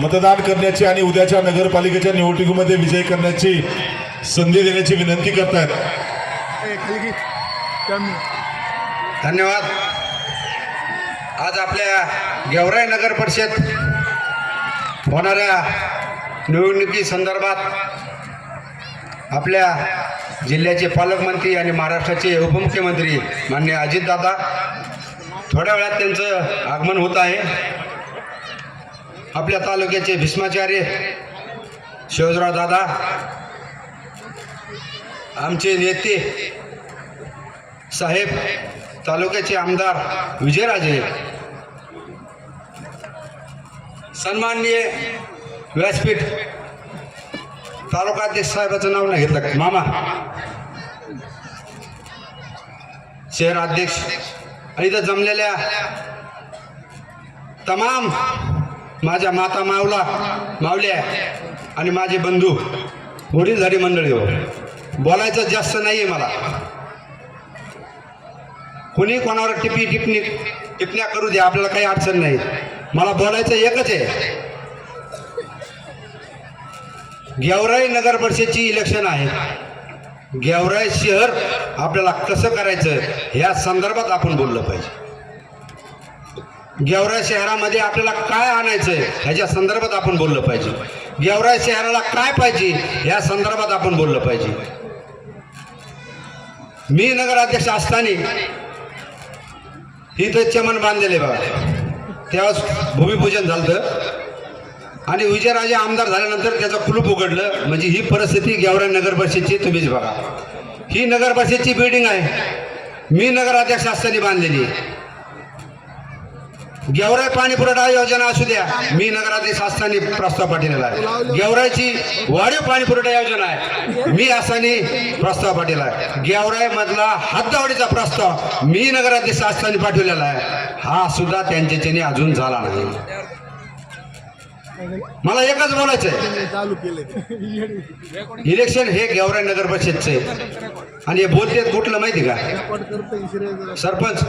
मतदान करण्याची आणि उद्याच्या नगरपालिकेच्या निवडणुकीमध्ये विजय करण्याची संधी देण्याची विनंती करतात। धन्यवाद। आज आपल्या गेवराई नगर परिषद होणाऱ्या निवडणुकी संदर्भात आपल्या जिल्ह्याचे पालकमंत्री आणि महाराष्ट्राचे उपमुख्यमंत्री माननीय अजितदादा थोड्या वेळात त्यांचं आगमन होत आहे। आपल्या तालुक्याचे भीष्माचार्य शिवराव दादा, आमचे नेते साहेब, तालुक्याचे आमदार विजयराजे, सन्माननीय व्यासपीठ तालुकाध्यक्ष साहेबाचं नाव नाही घेतलं, मामा शहराध्यक्ष आणि इथं जमलेल्या तमाम माझ्या माता मावल्या आणि माझे बंधू वडीलधारी मंडळी, हो बोलायचं जास्त नाही आहे मला। कोणी कोणावर टिप्पण्या करू द्या, आपल्याला काही अडचण नाही। मला बोलायचं एकच आहे, गेवराई नगर परिषदची इलेक्शन आहे। गेवराई शहर आपल्याला कसं करायचं ह्या संदर्भात आपण बोललं पाहिजे। गेवराई शहरामध्ये आपल्याला काय आणायचं ह्याच्या संदर्भात आपण बोललं पाहिजे। गेवराई शहराला काय पाहिजे ह्या संदर्भात आपण बोललं पाहिजे। मी नगराध्यक्ष असताना इथं चमन बांधलेले बघा, तेव्हा भूमिपूजन झालं आणि विजयराजे आमदार झाल्यानंतर त्याचं कुलूप उघडलं। म्हणजे ही परिस्थिती गेवराई नगर परिषदची तुम्हीच बघा। ही नगर परिषदची बिल्डिंग आहे, मी नगराध्यक्ष असताना बांधलेली। गेवराई पाणी पुरवठा योजना असू द्या, मी नगराध्यक्ष असताना प्रस्ताव पाठवलेला आहे। गेवराईची वाढीव पाणी पुरवठा योजना आहे, मी असताना प्रस्ताव पाठवला आहे। गेवराई मधला हद्दवाढीचा प्रस्ताव मी नगराध्यक्ष असताना पाठवलेला आहे, हा सुद्धा त्यांच्याच्याने अजून झाला नाही। मला एकच बोलायचं आहे, इलेक्शन हे गेवराई नगर परिषदचे आणि हे बोलते कुठलं माहिती का, सरपंच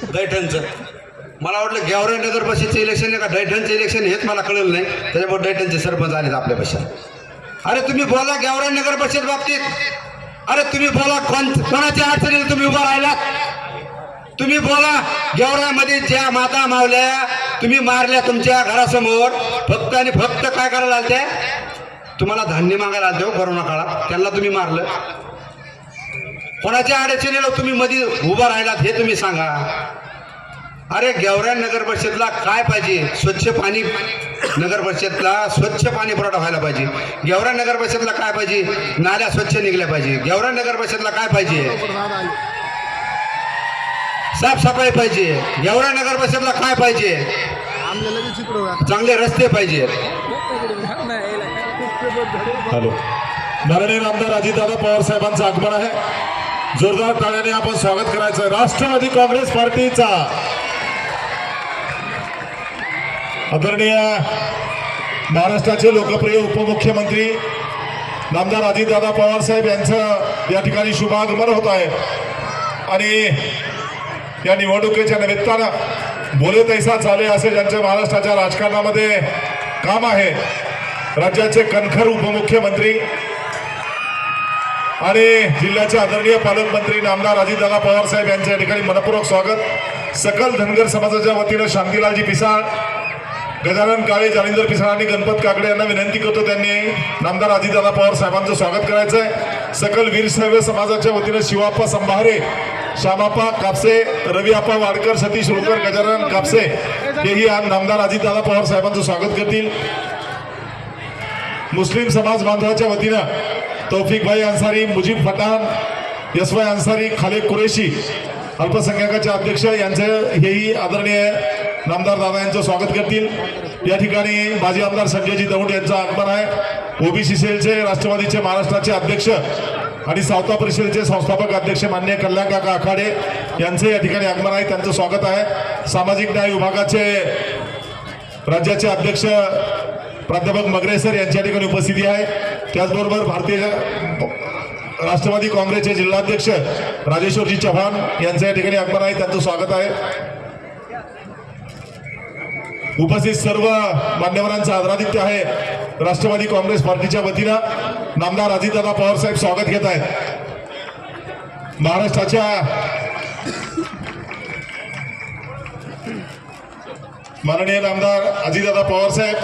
दैठणचं। मला वाटलं गेवराई नगर परिषदचं इलेक्शन आहे का दैठणचं इलेक्शन हेच मला कळलं नाही, त्याच्यामुळे दैठणचे सरपंच आलेत आपल्यापेक्षा। अरे तुम्ही बोला गेवराई नगर परिषद बाबतीत, अरे तुम्ही बोला कोणाच्या अडचणीला तुम्ही उभा राहिलात, तुम्ही बोला गेवराईमध्ये ज्या माता मावल्या तुम्ही मारल्या तुमच्या घरासमोर, फक्त आणि फक्त काय करायला आलते, तुम्हाला धान्य मागायला आलते हो कोरोना काळात, त्यांना तुम्ही मारलं। कोणाच्या अडचणीला तुम्ही मध्ये उभा राहिलात हे तुम्ही सांगा। अरे गेवराई नगर परिषदला काय पाहिजे, स्वच्छ पाणी, नगर परिषदला स्वच्छ पाणी पुरवठा व्हायला पाहिजे। गेवराई नगर परिषदला काय पाहिजे, नाल्या स्वच्छ निघल्या पाहिजे। गेवराई नगर परिषदला काय पाहिजे, साफसफाई पाहिजे। गेवराई नगर परिषदला काय पाहिजे, चांगले रस्ते पाहिजे। हॅलो, माननीय आमदार अजितदादा पवार साहेबांचं आगमन आहे, जोरदार टाळ्याने आपण स्वागत करायचं। राष्ट्रवादी काँग्रेस पार्टीचा आदरणीय महाराष्ट्राचे लोकप्रिय उपमुख्यमंत्री नामदार अजितदादा पवार साहेब यांचं या ठिकाणी शुभागमन होत आहे आणि या निवडणुकीच्या निमित्तानं बोले तैसा चाले असे ज्यांचे महाराष्ट्राच्या राजकारणामध्ये काम आहे, राज्याचे कणखर उपमुख्यमंत्री आणि जिल्ह्याचे आदरणीय पालकमंत्री नामदार अजितदादा पवार साहेब यांच्या या ठिकाणी मनपूर्वक स्वागत। सकल धनगर समाजाच्या वतीनं शांतीलालजी पिसाळ, गजानन काळे, जालिंदर पिसाळ आणि गणपत काकडे यांना विनंती करतो त्यांनी नामदार अजितदादा पवार साहेबांचं स्वागत करायचं आहे। सकल वीरशैव समाजाच्या वतीनं शिवाप्पा संभारे, श्यामाप्पा कापसे, रविआप्पा वाडकर, सतीश रुकर, गजानन कापसे हेही नामदार अजितदादा पवार साहेबांचं स्वागत करतील। मुस्लिम समाज बांधवाच्या वतीनं तौफिक भाई अन्सारी, मुजीब पठाण, यसभाई अन्सारी, खालिद कुरेशी अल्पसंख्याकाचे अध्यक्ष यांचे हेही आदरणीय नामदार दादा यांचं स्वागत करतील। या ठिकाणी माजी आमदार संजयजी दौंड यांचं आगमन आहे। ओबीसी सेलचे राष्ट्रवादीचे महाराष्ट्राचे अध्यक्ष आणि सावता परिषदेचे संस्थापक अध्यक्ष माननीय कल्याण काका आखाडे यांचे या ठिकाणी आगमन आहे, त्यांचं स्वागत आहे। सामाजिक न्याय विभागाचे राज्याचे अध्यक्ष प्राध्यापक मगरेसर यांच्या ठिकाणी उपस्थिती आहे। त्याचबरोबर भारतीय राष्ट्रवादी काँग्रेसचे जिल्हाध्यक्ष राजेश्वरजी चव्हाण यांचं या ठिकाणी आगमन आहे, त्यांचं स्वागत आहे। उपस्थित सर्व मान्यवरांचं आदरातिथ्य आहे. राष्ट्रवादी काँग्रेस पार्टीच्या वतीनं नामदार अजितदादा पवार साहेब स्वागत घेत आहेत. महाराष्ट्राच्या माननीय नामदार अजितदादा पवार साहेब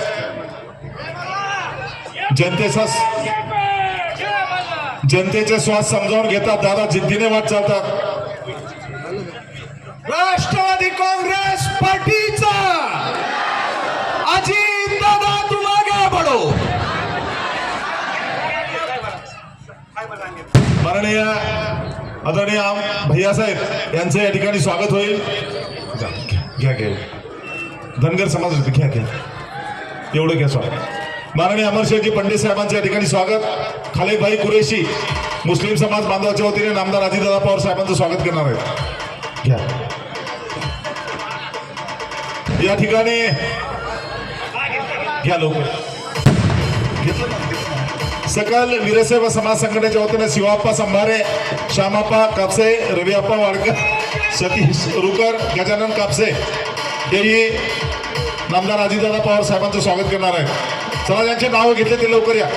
जनतेचे श्वास समजावून घेतात. दादा जिद्दीने वाट चालतात. राष्ट्रवादी काँग्रेस पार्टीचा अजित दादा तुम आगे बढ़ो. माननीय आदरणीय भैया साहेब यांचं या ठिकाणी स्वागत होईल. घ्या घ्या धनगर समाज घ्या घ्या एवढं घ्या स्वागत. माननीय अमरशेखजी पंडित साहेबांचं या ठिकाणी स्वागत. खालेकभाई कुरेशी मुस्लिम समाज बांधवाच्या वतीने नामदार अजितदादा पवार साहेबांचं स्वागत करणार आहेत. घ्या या ठिकाणी घ्या लोक. सकल वीरशैव समाज संघटनेच्या वतीने शिवाप्पा संभारे, श्यामाप्पा कापसे, रविअप्पा वाडकर, सतीश रुकर, गजानन कापसे हेही नामदार अजितदादा पवार साहेबांचं स्वागत करणार आहे. चला ज्यांचे नाव घेतले ते लवकर या.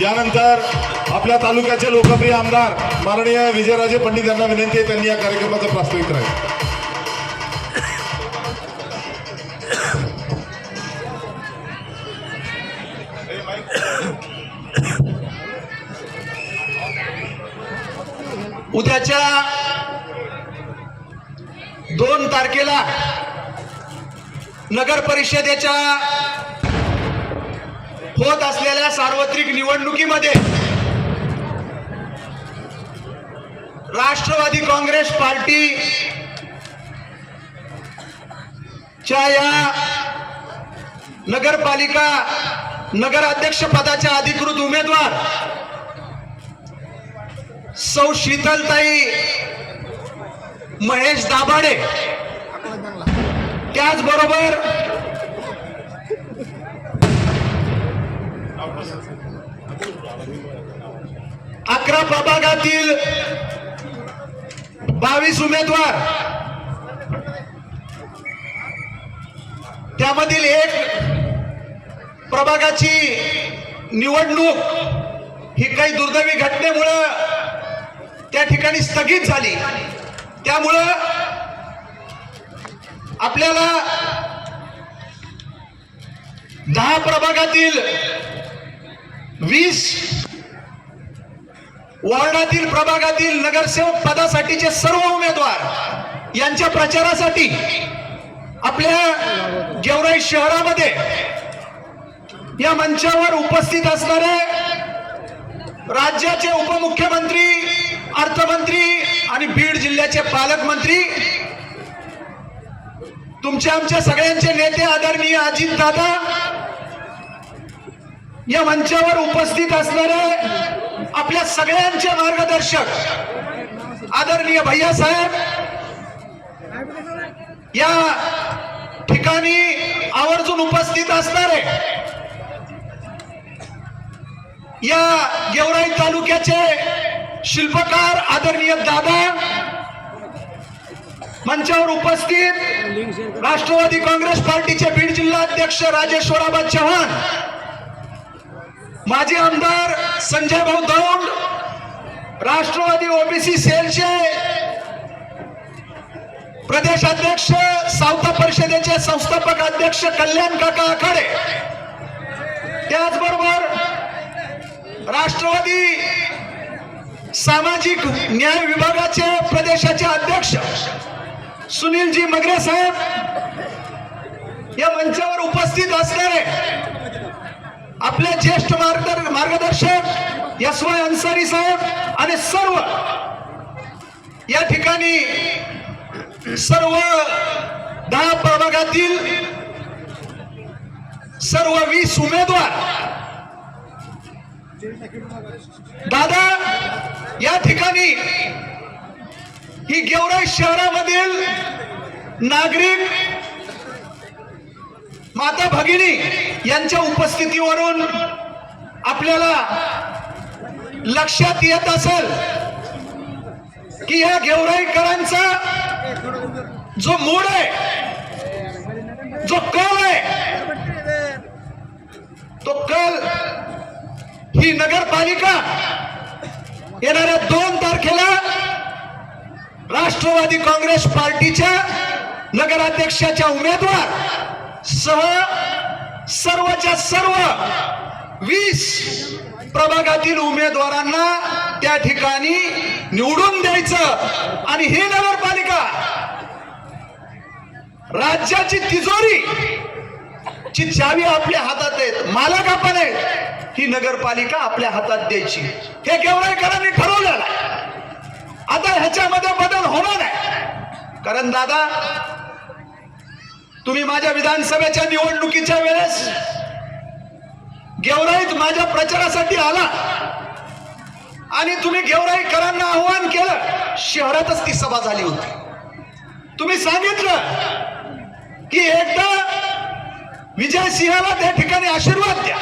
यानंतर आपल्या तालुक्याचे लोकप्रिय आमदार माननीय विजयराजे पंडित यांना विनंती आहे त्यांनी या कार्यक्रमाचं प्रास्ताविक करायचं. उद्याच्या 2 तारखेला नगर परिषदेच्या होत असलेल्या सार्वत्रिक निवडणुकीमध्ये राष्ट्रवादी काँग्रेस पार्टी च्या या नगरपालिका नगराध्यक्ष पदाच्या अधिकृत उमेदवार सौ शीतलताई महेश दाभाडे, त्याचबरोबर अकरा प्रभागातील 22 उमेदवार, त्यामधील एक प्रभागाची निवडणूक ही काही दुर्दैवी घटनेमुळे त्या ठिकाणी स्थगित झाली. त्यामुळं आपल्याला 10 प्रभागातील 20 वॉर्डातील प्रभागातील नगरसेवक पदासाठीचे सर्व उमेदवार यांच्या प्रचारासाठी आपल्या गेवराई शहरामध्ये या मंचावर उपस्थित असणारे राज्याचे उपमुख्यमंत्री, अर्थमंत्री आणि बीड जिल्ह्याचे पालकमंत्री, तुमचे आमच्या सगळ्यांचे नेते आदरणीय अजितदादा, या मंचावर उपस्थित असणारे आपल्या सगळ्यांचे मार्गदर्शक आदरणीय भैया साहेब, या ठिकाणी आवर्जून उपस्थित असणारे या गेवराई तालुक्याचे शिल्पकार आदरणीय दादा, मंचावर उपस्थित राष्ट्रवादी काँग्रेस पार्टीचे बीड जिल्हा अध्यक्ष राजेश्वराबा चव्हाण, माजी आमदार संजय भाऊ दौंड, राष्ट्रवादी ओबीसी सेलचे प्रदेशाध्यक्ष, सावता परिषदेचे संस्थापक अध्यक्ष कल्याण काका आखाडे, त्याचबरोबर राष्ट्रवादी सामाजिक न्याय विभागाचे प्रदेशाचे अध्यक्ष सुनीलजी मगरे साहेब, या मंचावर उपस्थित असणारे आपले ज्येष्ठ मार्गदर्शक यशवंत अन्सारी साहेब आणि सर्व या ठिकाणी सर्व 10 प्रभागातील सर्व 20 उमेदवार, दादा या ठिकाणी ही गेवराई शहरामधील नागरिक माता भगिनी यांच्या उपस्थितीवरून आपल्याला लक्षात येत असेल की या गेवराईकरांचा जो मूड आहे, जो कल आहे, तो कल ही नगरपालिका येणाऱ्या 2 तारखेला राष्ट्रवादी काँग्रेस पार्टीच्या नगराध्यक्षाच्या उमेदवार सह सर्वच्या सर्व 20 प्रभागातील उमेदवारांना त्या ठिकाणी निवडून द्यायचं आणि ही नगरपालिका राज्याची तिजोरी ची चावी आपल्या हातात आहेत, मालक आपण आहेत, ही नगरपालिका आपल्या हातात द्यायची. हे गेवराईकरांनी ठरवलेलं आहे. आता ह्याच्यामध्ये बदल होणार आहे. कारण दादा, तुम्ही माझ्या विधानसभेच्या निवडणुकीच्या वेळेस गेवराईत माझ्या प्रचारासाठी आला आणि तुम्ही गेवराईकरांना आव्हान केलं. शहरातच ती सभा झाली होती. तुम्ही सांगितलं की एकदा विजय सिंहाला त्या ठिकाणी आशीर्वाद द्या,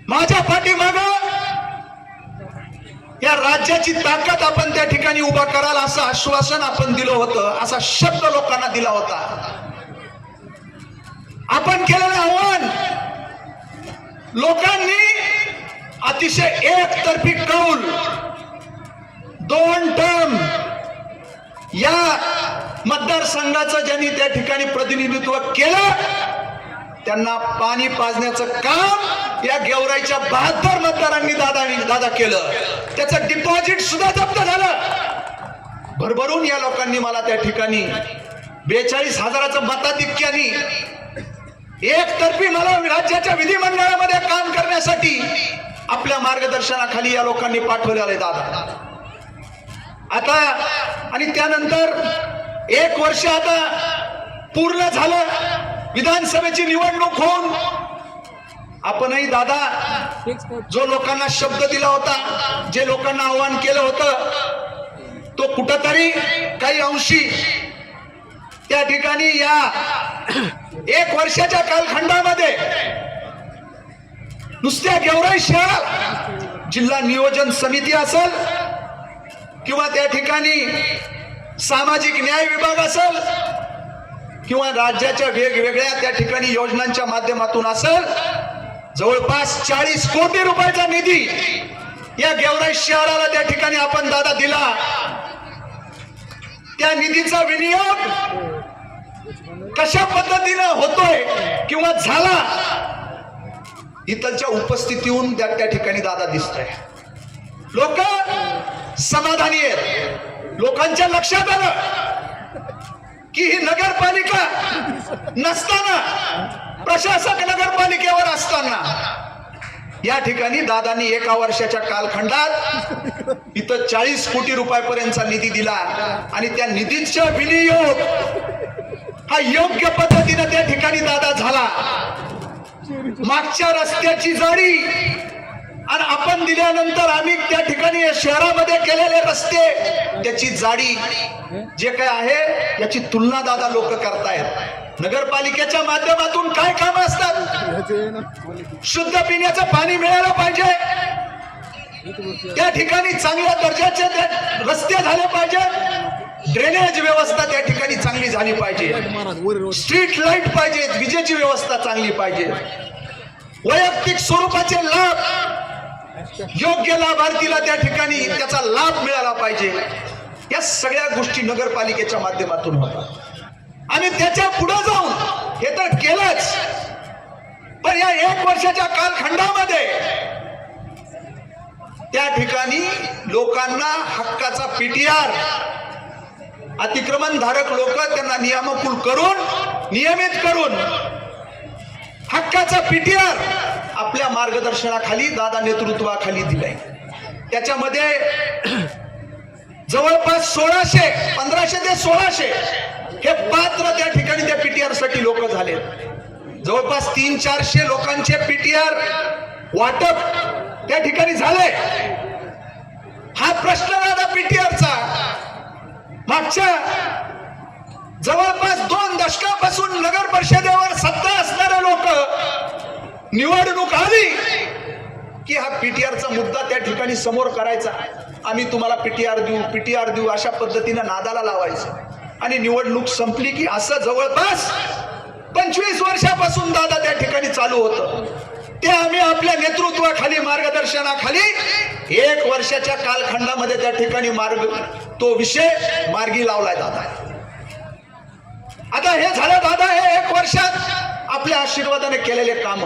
माझ्या पाठीमाग या राज्याची ताकद आपण त्या ठिकाणी उभा कराल असं आश्वासन आपण दिलं होतं, असा शब्द लोकांना दिला होता. आपण केलेलं आव्हान लोकांनी अतिशय एकतर्फी कौल 2 टर्म या मतदारसंघाचं ज्यांनी त्या ठिकाणी प्रतिनिधित्व केलं त्यांना पाणी पाजण्याचं काम या गेवराईच्या 72 मतदारांनी दादा केलं. त्याचं डिपॉझिट सुद्धा जप्त झालं. भरभरून या लोकांनी मला त्या ठिकाणी 42,000चं मताधिक्याने एकतर्फी मला राज्याच्या विधिमंडळामध्ये काम करण्यासाठी आपल्या मार्गदर्शनाखाली या लोकांनी पाठवलेलं आहे दादा. आता आणि त्यानंतर 1 वर्ष आता पूर्ण झालं, विधानसभेची निवडणूक होऊन आपणही दादा जो लोकांना शब्द दिला होता, जे लोकांना आव्हान केलं होतं, तो कुठंतरी काही अंशी त्या ठिकाणी या 1 वर्षाच्या कालखंडामध्ये नुसत्या गेवराई शहरात जिल्हा नियोजन समिती असेल किंवा त्या ठिकाणी सामाजिक न्याय विभाग असेल किंवा राज्याच्या वेगवेगळ्या त्या ठिकाणी योजनांच्या माध्यमातून असेल, जवळपास 40 कोटी रुपयाचा निधी या गेवराई शहराला त्या ठिकाणी आपण दादा दिला. त्या निधीचा विनियोग कशा पद्धतीनं होतोय किंवा झाला, इथलच्या उपस्थितीहून त्या ठिकाणी दादा दिसतंय. लोक समाधानी आहेत. लोकांच्या लक्षात आलं की ही नगरपालिका नसताना, प्रशासक नगरपालिकेवर असताना या ठिकाणी दादांनी 1 वर्षाच्या कालखंडात इथं 40 कोटी रुपयापर्यंतचा निधी दिला आणि त्या निधीचा विनियोग हा योग्य पद्धतीने त्या ठिकाणी दादा झाला. मागच्या रस्त्याची जाडी आणि आपण दिल्यानंतर आम्ही त्या ठिकाणी शहरामध्ये केलेले रस्ते त्याची जाडी जे काय आहे याची तुलना दादा लोक करतायत. नगरपालिकेच्या माध्यमातून काय काम असतात? शुद्ध पिण्याचं पाणी मिळालं पाहिजे, त्या ठिकाणी चांगल्या दर्जाचे रस्ते झाले पाहिजे, ड्रेनेज व्यवस्था त्या ठिकाणी चांगली झाली पाहिजे, स्ट्रीट लाईट पाहिजे, विजेची व्यवस्था चांगली पाहिजे, वैयक्तिक स्वरूपाचे लाभ योग्य लाभार्थीला त्या ठिकाणी त्याचा लाभ मिळाला पाहिजे. या सगळ्या गोष्टी नगरपालिकेच्या माध्यमातून होतात आणि त्याच्या पुढे जाऊन हे तर केलंच, पण या 1 वर्षाच्या कालखंडामध्ये त्या ठिकाणी लोकांना हक्काचा पीटीआर, अतिक्रमण धारक लोक त्यांना नियमाकुल करून, नियमित करून हक्काचा पीटीआर आपल्या मार्गदर्शनाखाली दादा नेतृत्वाखाली दिलाय. त्याच्यामध्ये जवळपास 1500 ते 1600 हे पात्र त्या ठिकाणी त्या पीटीआर साठी लोक झाले. जवळपास 300-400 लोकांचे पीटीआर वाटप त्या ठिकाणी झाले. हा प्रश्न दादा पीटीआरचा मागच्या जवळपास 2 दशकापासून नगर परिषदेवर सत्ता असणारे लोक निवडणूक आली की हा पीटीआरचा मुद्दा त्या ठिकाणी समोर करायचा, आम्ही तुम्हाला पीटीआर देऊ अशा पद्धतीनं नादाला लावायचं. आणि निवडणूक संपली की असं जवळपास 25 वर्षापासून दादा त्या ठिकाणी चालू होतं. ते आम्ही आपल्या नेतृत्वाखाली मार्गदर्शनाखाली 1 वर्षाच्या कालखंडामध्ये त्या ठिकाणी तो विषय मार्गी लावलाय दादा. आता हे झालं दादा, हे 1 वर्षात आपल्या आशीर्वादाने केलेले काम.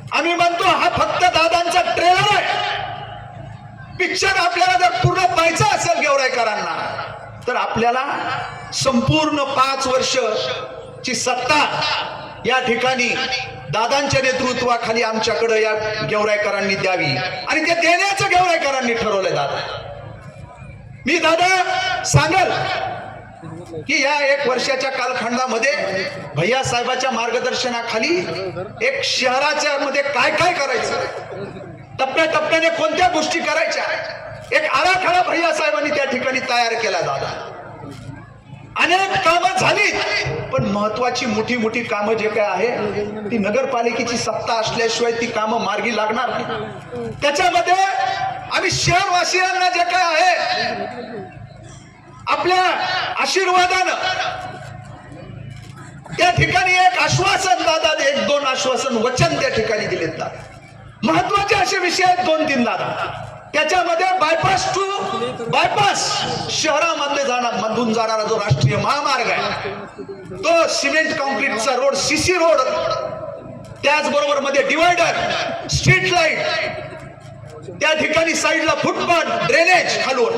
आम्ही म्हणतो हा फक्त दादांचा ट्रेलर आहे. पिक्चर आपल्याला जर पूर्ण पाहायचं असेल गेवराईकरांना तर आपल्याला संपूर्ण 5 वर्षची सत्ता या ठिकाणी दादांच्या नेतृत्वाखाली आमच्याकडे या गेवराईकरांनी द्यावी आणि ते देण्याचं गेवराईकरांनी ठरवलंय. दादा मी दादा सांगाल की या 1 वर्षाच्या कालखंडामध्ये भैया साहेबाच्या मार्गदर्शनाखाली एक शहराच्या मध्ये काय काय करायचं, टप्प्याटप्प्याने कोणत्या गोष्टी करायच्या, एक आराखडा भैया साहेबांनी त्या ठिकाणी तयार केला. दादा अनेक कामं झाली, पण महत्वाची मोठी मोठी कामं जे काय आहे ती नगरपालिकेची सत्ता असल्याशिवाय ती कामं मार्गी लागणार नाही. त्याच्यामध्ये आम्ही शहरवासियांना जे काय आहे आपल्या आशीर्वादानं त्या ठिकाणी एक आश्वासन दादा, 1-2 आश्वासन वचन त्या ठिकाणी दिलेत. दादा महत्वाचे असे विषय आहेत 2-3 दादा. त्याच्यामध्ये बायपास शहरामध्ये मधून जाणारा जो राष्ट्रीय महामार्ग आहे तो सिमेंट कॉन्क्रीटचा रोड, सीसी रोड, त्याचबरोबर मध्ये डिवायडर, स्ट्रीट लाईट, त्या ठिकाणी साईडला फुटपाथ, ड्रेनेज खालून,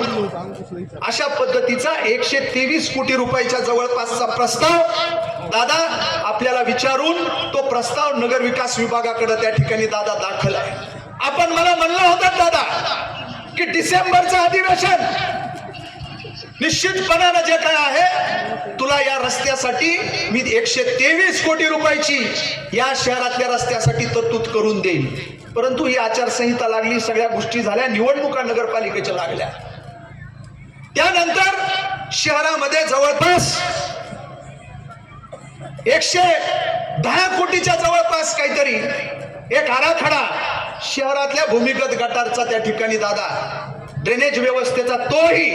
अशा पद्धतीचा 123 कोटी रुपयाच्या जवळपासचा प्रस्ताव दादा आपल्याला विचारून तो प्रस्ताव नगर विकास विभागाकडे त्या ठिकाणी दादा दाखल आहे. आपण मला म्हणलं होतं दादा की डिसेंबरचं अधिवेशन निश्चितपणानं जे काय आहे तुला या रस्त्यासाठी मी 123 कोटी रुपयाची या शहरातल्या रस्त्यासाठी तरतूद करून देईन. परंतु ही आचारसंहिता लागली, सगळ्या गोष्टी झाल्या, निवडणुका नगरपालिकेच्या लागल्या. त्यानंतर शहरामध्ये जवळपास 110 कोटीच्या जवळपास काहीतरी एक आराखडा शहरातल्या भूमिगत गटारचा त्या ठिकाणी दादा, ड्रेनेज व्यवस्थेचा, तोही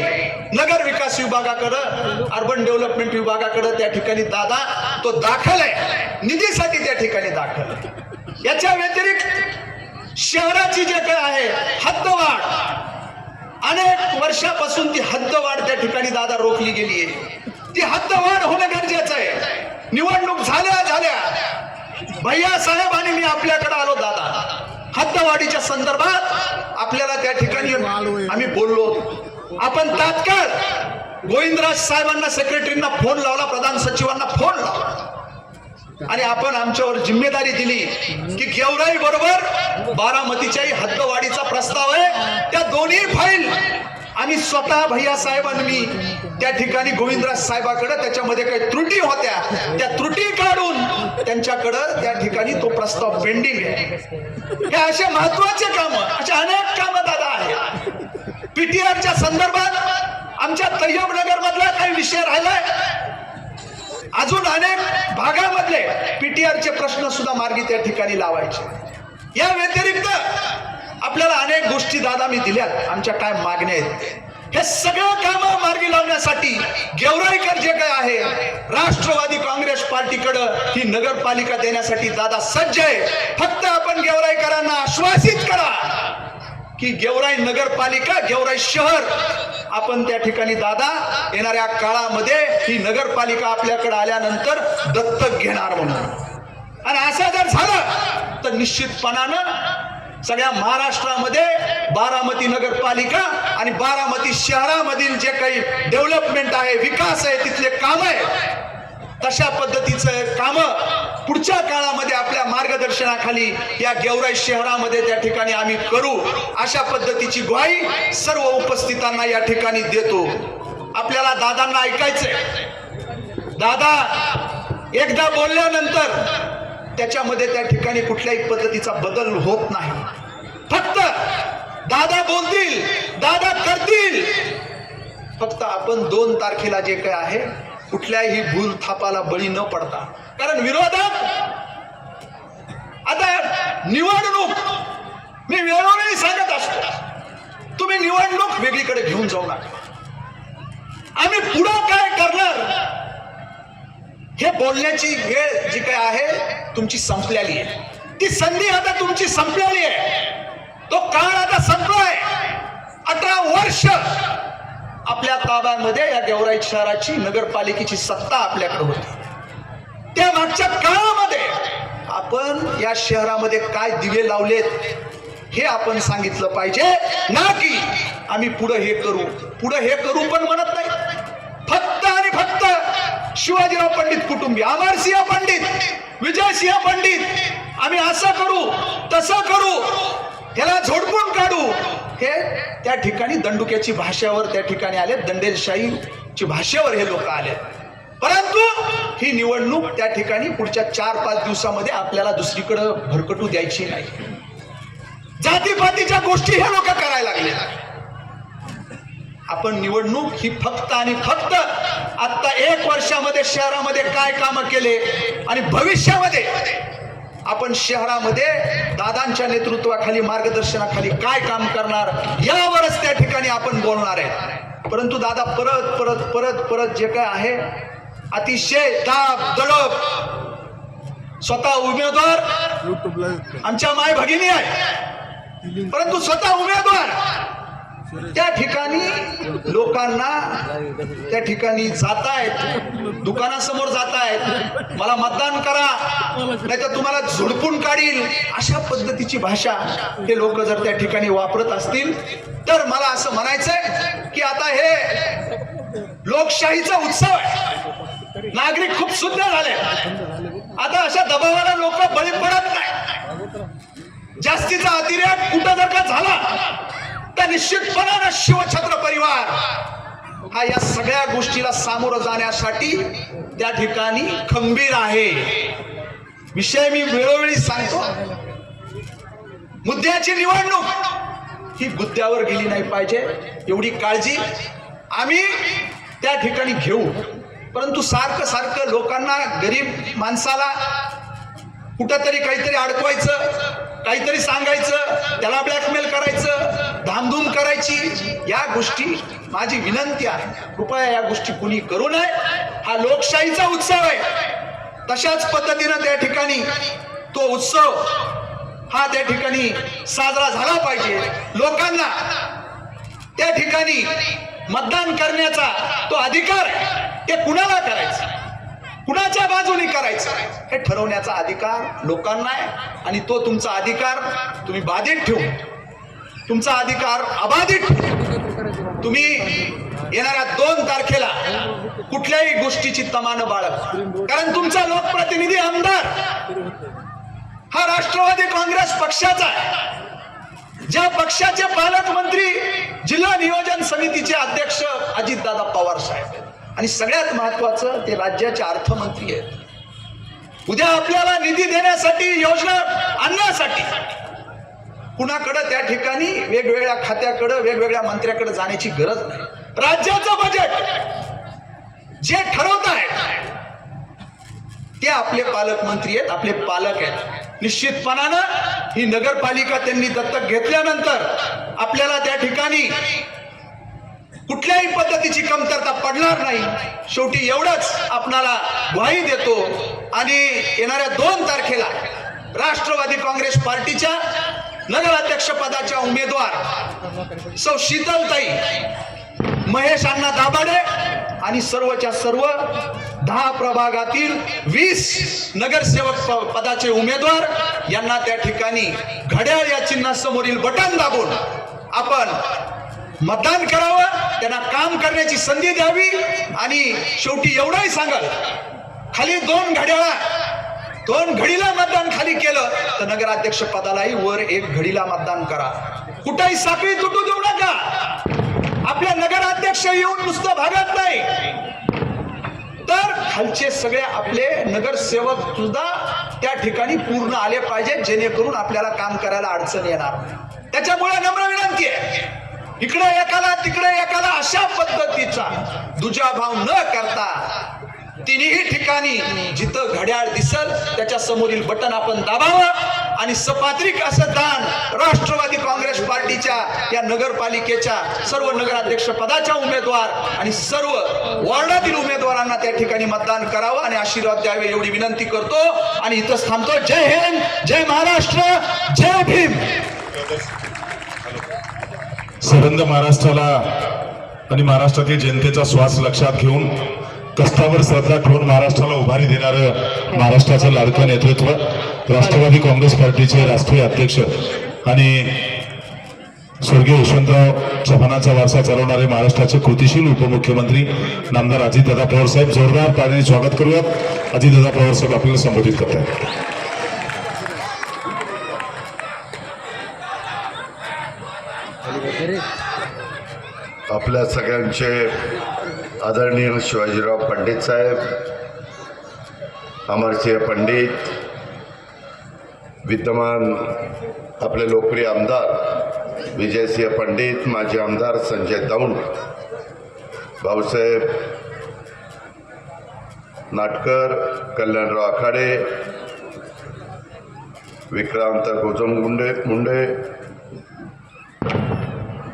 नगर विकास विभागाकडं, अर्बन डेव्हलपमेंट विभागाकडं त्या ठिकाणी दादा तो दाखल आहे, निधीसाठी त्या ठिकाणी दाखल आहे. याच्या व्यतिरिक्त शहराची जे काय आहे हद्दवाढ, अनेक वर्षापासून ती हद्दवाढ त्या ठिकाणी दादा रोखली गेली आहे. ती हद्दवाढ होणं गरजेचं आहे. निवडणूक झाल्या भैया साहेब आणि मी आपल्याकडे आलो दादा, हद्दवाढीच्या संदर्भात आपल्याला त्या ठिकाणी आम्ही बोललो. आपण तात्काळ गोविंदराज साहेबांना, सेक्रेटरींना फोन लावला, प्रधान सचिवांना फोन लावला आणि आपण आमच्यावर जिम्मेदारी दिली की गेवराई बरोबर बारामतीच्याही हद्दवाढीचा प्रस्ताव आहे, त्या दोन्ही फाईल आम्ही स्वतः भैया साहेब आणि मी त्या ठिकाणी गोविंदराज साहेबाकडे, त्याच्यामध्ये काही त्रुटी होत्या त्या त्रुटी काढून त्यांच्याकडे त्या ठिकाणी तो प्रस्ताव पेंडिंग आहे. हे असे महत्वाचे कामं, असे अनेक कामं दादा आहेत. पीटीआरच्या संदर्भात आमच्या तय्यब नगर मधला काही विषय राहिलाय, अजून अनेक भागामधले पीटीआरचे प्रश्न सुद्धा मार्गी त्या ठिकाणी लावायचे. या व्यतिरिक्त आपल्याला अनेक गोष्टी दादा मी दिल्यात, आमच्या काय मागण्या आहेत, हे सगळं कामं मार्गी लावण्यासाठी गेवराईकर जे काय आहे राष्ट्रवादी काँग्रेस पार्टीकडं ही नगरपालिका देण्यासाठी दादा सज्ज आहे. फक्त आपण गेवराईकरांना आश्वासित करा की गेवराई नगरपालिका, गेवराई शहर आपण त्या ठिकाणी दादा येणाऱ्या काळामध्ये ही नगरपालिका आपल्याकडे आल्यानंतर दत्तक घेणार म्हणून. आणि असं जर झालं तर निश्चितपणानं सगळ्या महाराष्ट्रामध्ये बारामती नगरपालिका आणि बारामती शहरामधील जे काही डेव्हलपमेंट आहे, विकास आहे, तिथले काम आहे, तशा पद्धतीचं काम पुढच्या काळामध्ये आपल्या मार्गदर्शनाखाली या गेवराई शहरामध्ये त्या ठिकाणी आम्ही करू, अशा पद्धतीची ग्वाही सर्व उपस्थितांना या ठिकाणी देतो. आपल्याला दादांना ऐकायचंय. दादा एकदा बोलल्यानंतर त्याच्यामध्ये त्या ठिकाणी कुठल्याही पद्धतीचा बदल होत नाही. फक्त दादा बोलतील, दादा करतील. फक्त आपण 2 तारखेला जे काय आहे कुठल्याही भूल थापाला बळी न पडता, कारण विरोधक आता निवडणूक मी वेळोवेळी सांगत असतो, तुम्ही निवडणूक वेगळीकडे घेऊन जाऊ नका. आम्ही पुढं काय करणार हे बोलण्याची वेळ जी काय आहे तुमची संपलेली आहे. ती संधी आता तुमची संपलेली आहे. तो काळ आता संपलाय. 18 वर्ष आपल्या ताब्यामध्ये या गेवराई शहराची नगरपालिकेची सत्ता आपल्याकडे होती. त्या मागच्या काळामध्ये आपण या शहरामध्ये काय दिवे लावलेत हे आपण सांगितलं पाहिजे, ना की आम्ही पुढे हे करू पण म्हणत नाही. फक्त आणि फक्त शिवाजीराव पंडित कुटुंबीय, अमरसिंह पंडित, विजयसिंह पंडित, आम्ही असं करू तसं करू, ह्याला झोडपून काढू, हे त्या ठिकाणी दंडुक्याची भाषेवर त्या ठिकाणी आले, दंडेलशाहीची भाषेवर हे लोक आले. परंतु ही निवडणूक त्या ठिकाणी पुढच्या 4-5 दिवसामध्ये आपल्याला दुसरीकडे भरकटू द्यायची नाही. जातीपातीच्या गोष्टी हे लोक करायला लागले. आपण निवडणूक ही फक्त आणि फक्त आता 1 वर्षामध्ये शहरामध्ये काय काम केले आणि भविष्यामध्ये आपण शहरामध्ये दादांच्या नेतृत्वाखाली मार्गदर्शनाखाली काय काम करणार यावरच त्या ठिकाणी आपण बोलणार आहे. परंतु दादा परत परत परत परत जे काय आहे अतिशय दाब दडप, स्वतः उमेदवार आमच्या माय भगिनी आहे, परंतु स्वतः उमेदवार त्या ठिकाणी लोकांना त्या ठिकाणी जातायत, दुकानासमोर जातायत, मला मतदान करा नाही तर तुम्हाला झोडपून काढील, अशा पद्धतीची भाषा हे लोक जर त्या ठिकाणी वापरत असतील तर मला असं म्हणायचंय की आता हे लोकशाहीचा उत्सव आहे. नागरिक खूप शुद्ध झाले. आता अशा दबावाला लोक बळी पडत नाही. जास्तीचा अतिरेक कुठं जर का झाला तर निश्चितपणानं शिवछत्र परिवार हा या सगळ्या गोष्टीला सामोरं जाण्यासाठी त्या ठिकाणी खंबीर आहे. विषय मी वेळोवेळी सांगतो, मुद्द्याची निवडणूक ही मुद्द्यावर गेली नाही पाहिजे एवढी काळजी आम्ही त्या ठिकाणी घेऊ. परंतु सारखं सारखं लोकांना, गरीब माणसाला कुठंतरी काहीतरी अडकवायचं, काहीतरी सांगायचं, त्याला ब्लॅकमेल करायचं, धामधूम करायची, या गोष्टी माझी विनंती आहे, कृपया या गोष्टी कुणी करू नये. हा लोकशाहीचा उत्सव आहे. तशाच पद्धतीनं त्या ठिकाणी तो उत्सव हा त्या ठिकाणी साजरा झाला पाहिजे. लोकांना त्या ठिकाणी मतदान करण्याचा तो अधिकार ते कुणाला करायचं, कुणाच्या बाजूने करायचं हे ठरवण्याचा अधिकार लोकांना आहे. आणि तो तुमचा अधिकार तुम्ही बाधित ठेवून, तुमचा अधिकार अबाधित ठेवून तुम्ही येणाऱ्या 2 तारखेला कुठल्याही गोष्टीची तमा न बाळग. कारण तुमचा लोकप्रतिनिधी आमदार हा राष्ट्रवादी काँग्रेस पक्षाचा आहे. ज्या पक्षाचे पालकमंत्री जिल्हा नियोजन समितीचे अध्यक्ष अजितदादा पवार साहेब आणि सगळ्यात महत्वाचं ते राज्याचे अर्थमंत्री आहेत. उद्या आपल्याला निधी देण्यासाठी, योजना आणण्यासाठी कुणाकडे त्या ठिकाणी वेगवेगळ्या खात्याकडे, वेगवेगळ्या मंत्र्याकडे जाण्याची गरज नाही. राज्याचं बजेट जे ठरवत आहेत ते आपले पालकमंत्री आहेत, आपले पालक आहेत. निश्चितपणानं ही नगरपालिका त्यांनी दत्तक घेतल्यानंतर आपल्याला त्या ठिकाणी कुठल्याही पद्धतीची कमतरता पडणार नाही. शेवटी एवढंच आपणाला ग्वाही देतो. आणि येणाऱ्या 2 तारखेला राष्ट्रवादी काँग्रेस पार्टीच्या नगराध्यक्ष पदाच्या उमेदवार सौ शीतलताई, महेश अण्णा दाभाडे आणि सर्वच्या सर्व 10 प्रभागातील 20 नगरसेवक पदाचे उमेदवार यांना त्या ठिकाणी घड्याळ या चिन्हासमोरील बटन दाबून आपण मतदान करावं, त्यांना काम करण्याची संधी द्यावी. आणि शेवटी एवढंही सांगाल, खाली 2 घडीला मतदान खाली केलं तर नगराध्यक्ष पदालाही वर 1 घडीला मतदान करा. कुठेही साखळी तुटू देऊ नका. आपल्या नगराध्यक्ष येऊन नुसतं भागत नाही तर खालचे सगळे आपले नगरसेवक सुद्धा त्या ठिकाणी पूर्ण आले पाहिजे, जेणेकरून आपल्याला काम करायला अडचण येणार नाही. त्याच्यामुळे नम्र विनंती आहे, इकडे एकाला तिकडे एकाला अशा पद्धतीचा दुजाभाव न करता तिन्ही ठिकाणी जिथं घड्याळ दिसल त्याच्या समोरील बटन आपण दाबावं आणि सपात्रिक असं दान राष्ट्रवादी काँग्रेस पार्टीच्या या नगरपालिकेच्या सर्व नगराध्यक्ष पदाच्या उमेदवार आणि सर्व वॉर्डातील उमेदवारांना त्या ठिकाणी मतदान करावं आणि आशीर्वाद द्यावे एवढी विनंती करतो आणि इथंच थांबतो. जय हिंद, जय महाराष्ट्र, जय भीम. संबंध महाराष्ट्राला आणि महाराष्ट्रातील जनतेचा श्वास लक्षात घेऊन कष्टावर श्रद्धा ठेवून महाराष्ट्राला उभारी देणारं महाराष्ट्राचं लाडकं नेतृत्व राष्ट्रवादी काँग्रेस पार्टीचे राष्ट्रीय अध्यक्ष आणि स्वर्गीय यशवंतराव चव्हाणांचा वारसा चालवणारे महाराष्ट्राचे कृतिशील उपमुख्यमंत्री नामदार अजितदादा पवार साहेब, जोरदार टाळ्यांनी स्वागत करूयात. अजितदादा पवार साहेब आपल्याला संबोधित करतात. आपल्या सगळ्यांचे आदरणीय शिवाजीराव पंडित साहेब, अमरसिंह पंडित, विद्यमान आपले लोकप्रिय आमदार विजयसिंह पंडित, माजी आमदार संजय दौंड, भाऊसाहेब नाटकर, कल्याणराव आखाडे, विक्रांत गौतम मुंडे,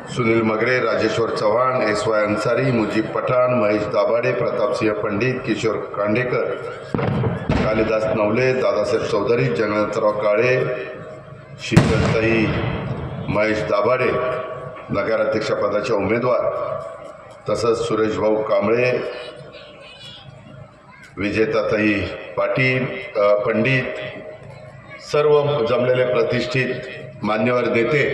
सुनील मगरे, राजेश्वर चव्हाण, एस.वाय. अन्सारी, मुजीब पठाण, महेश दाभाडे, प्रतापसिंह पंडित, किशोर कांडेकर, कालिदास नवले, दादासाहेब चौधरी, जगन्नाथराव काळे, शीतलताई महेश दाभाडे नगराध्यक्षपदाच्या उमेदवार, तसंच सुरेश भाऊ कांबळे, विजेताताई पाटील, पंडित, सर्व जमलेले प्रतिष्ठित मान्यवर नेते,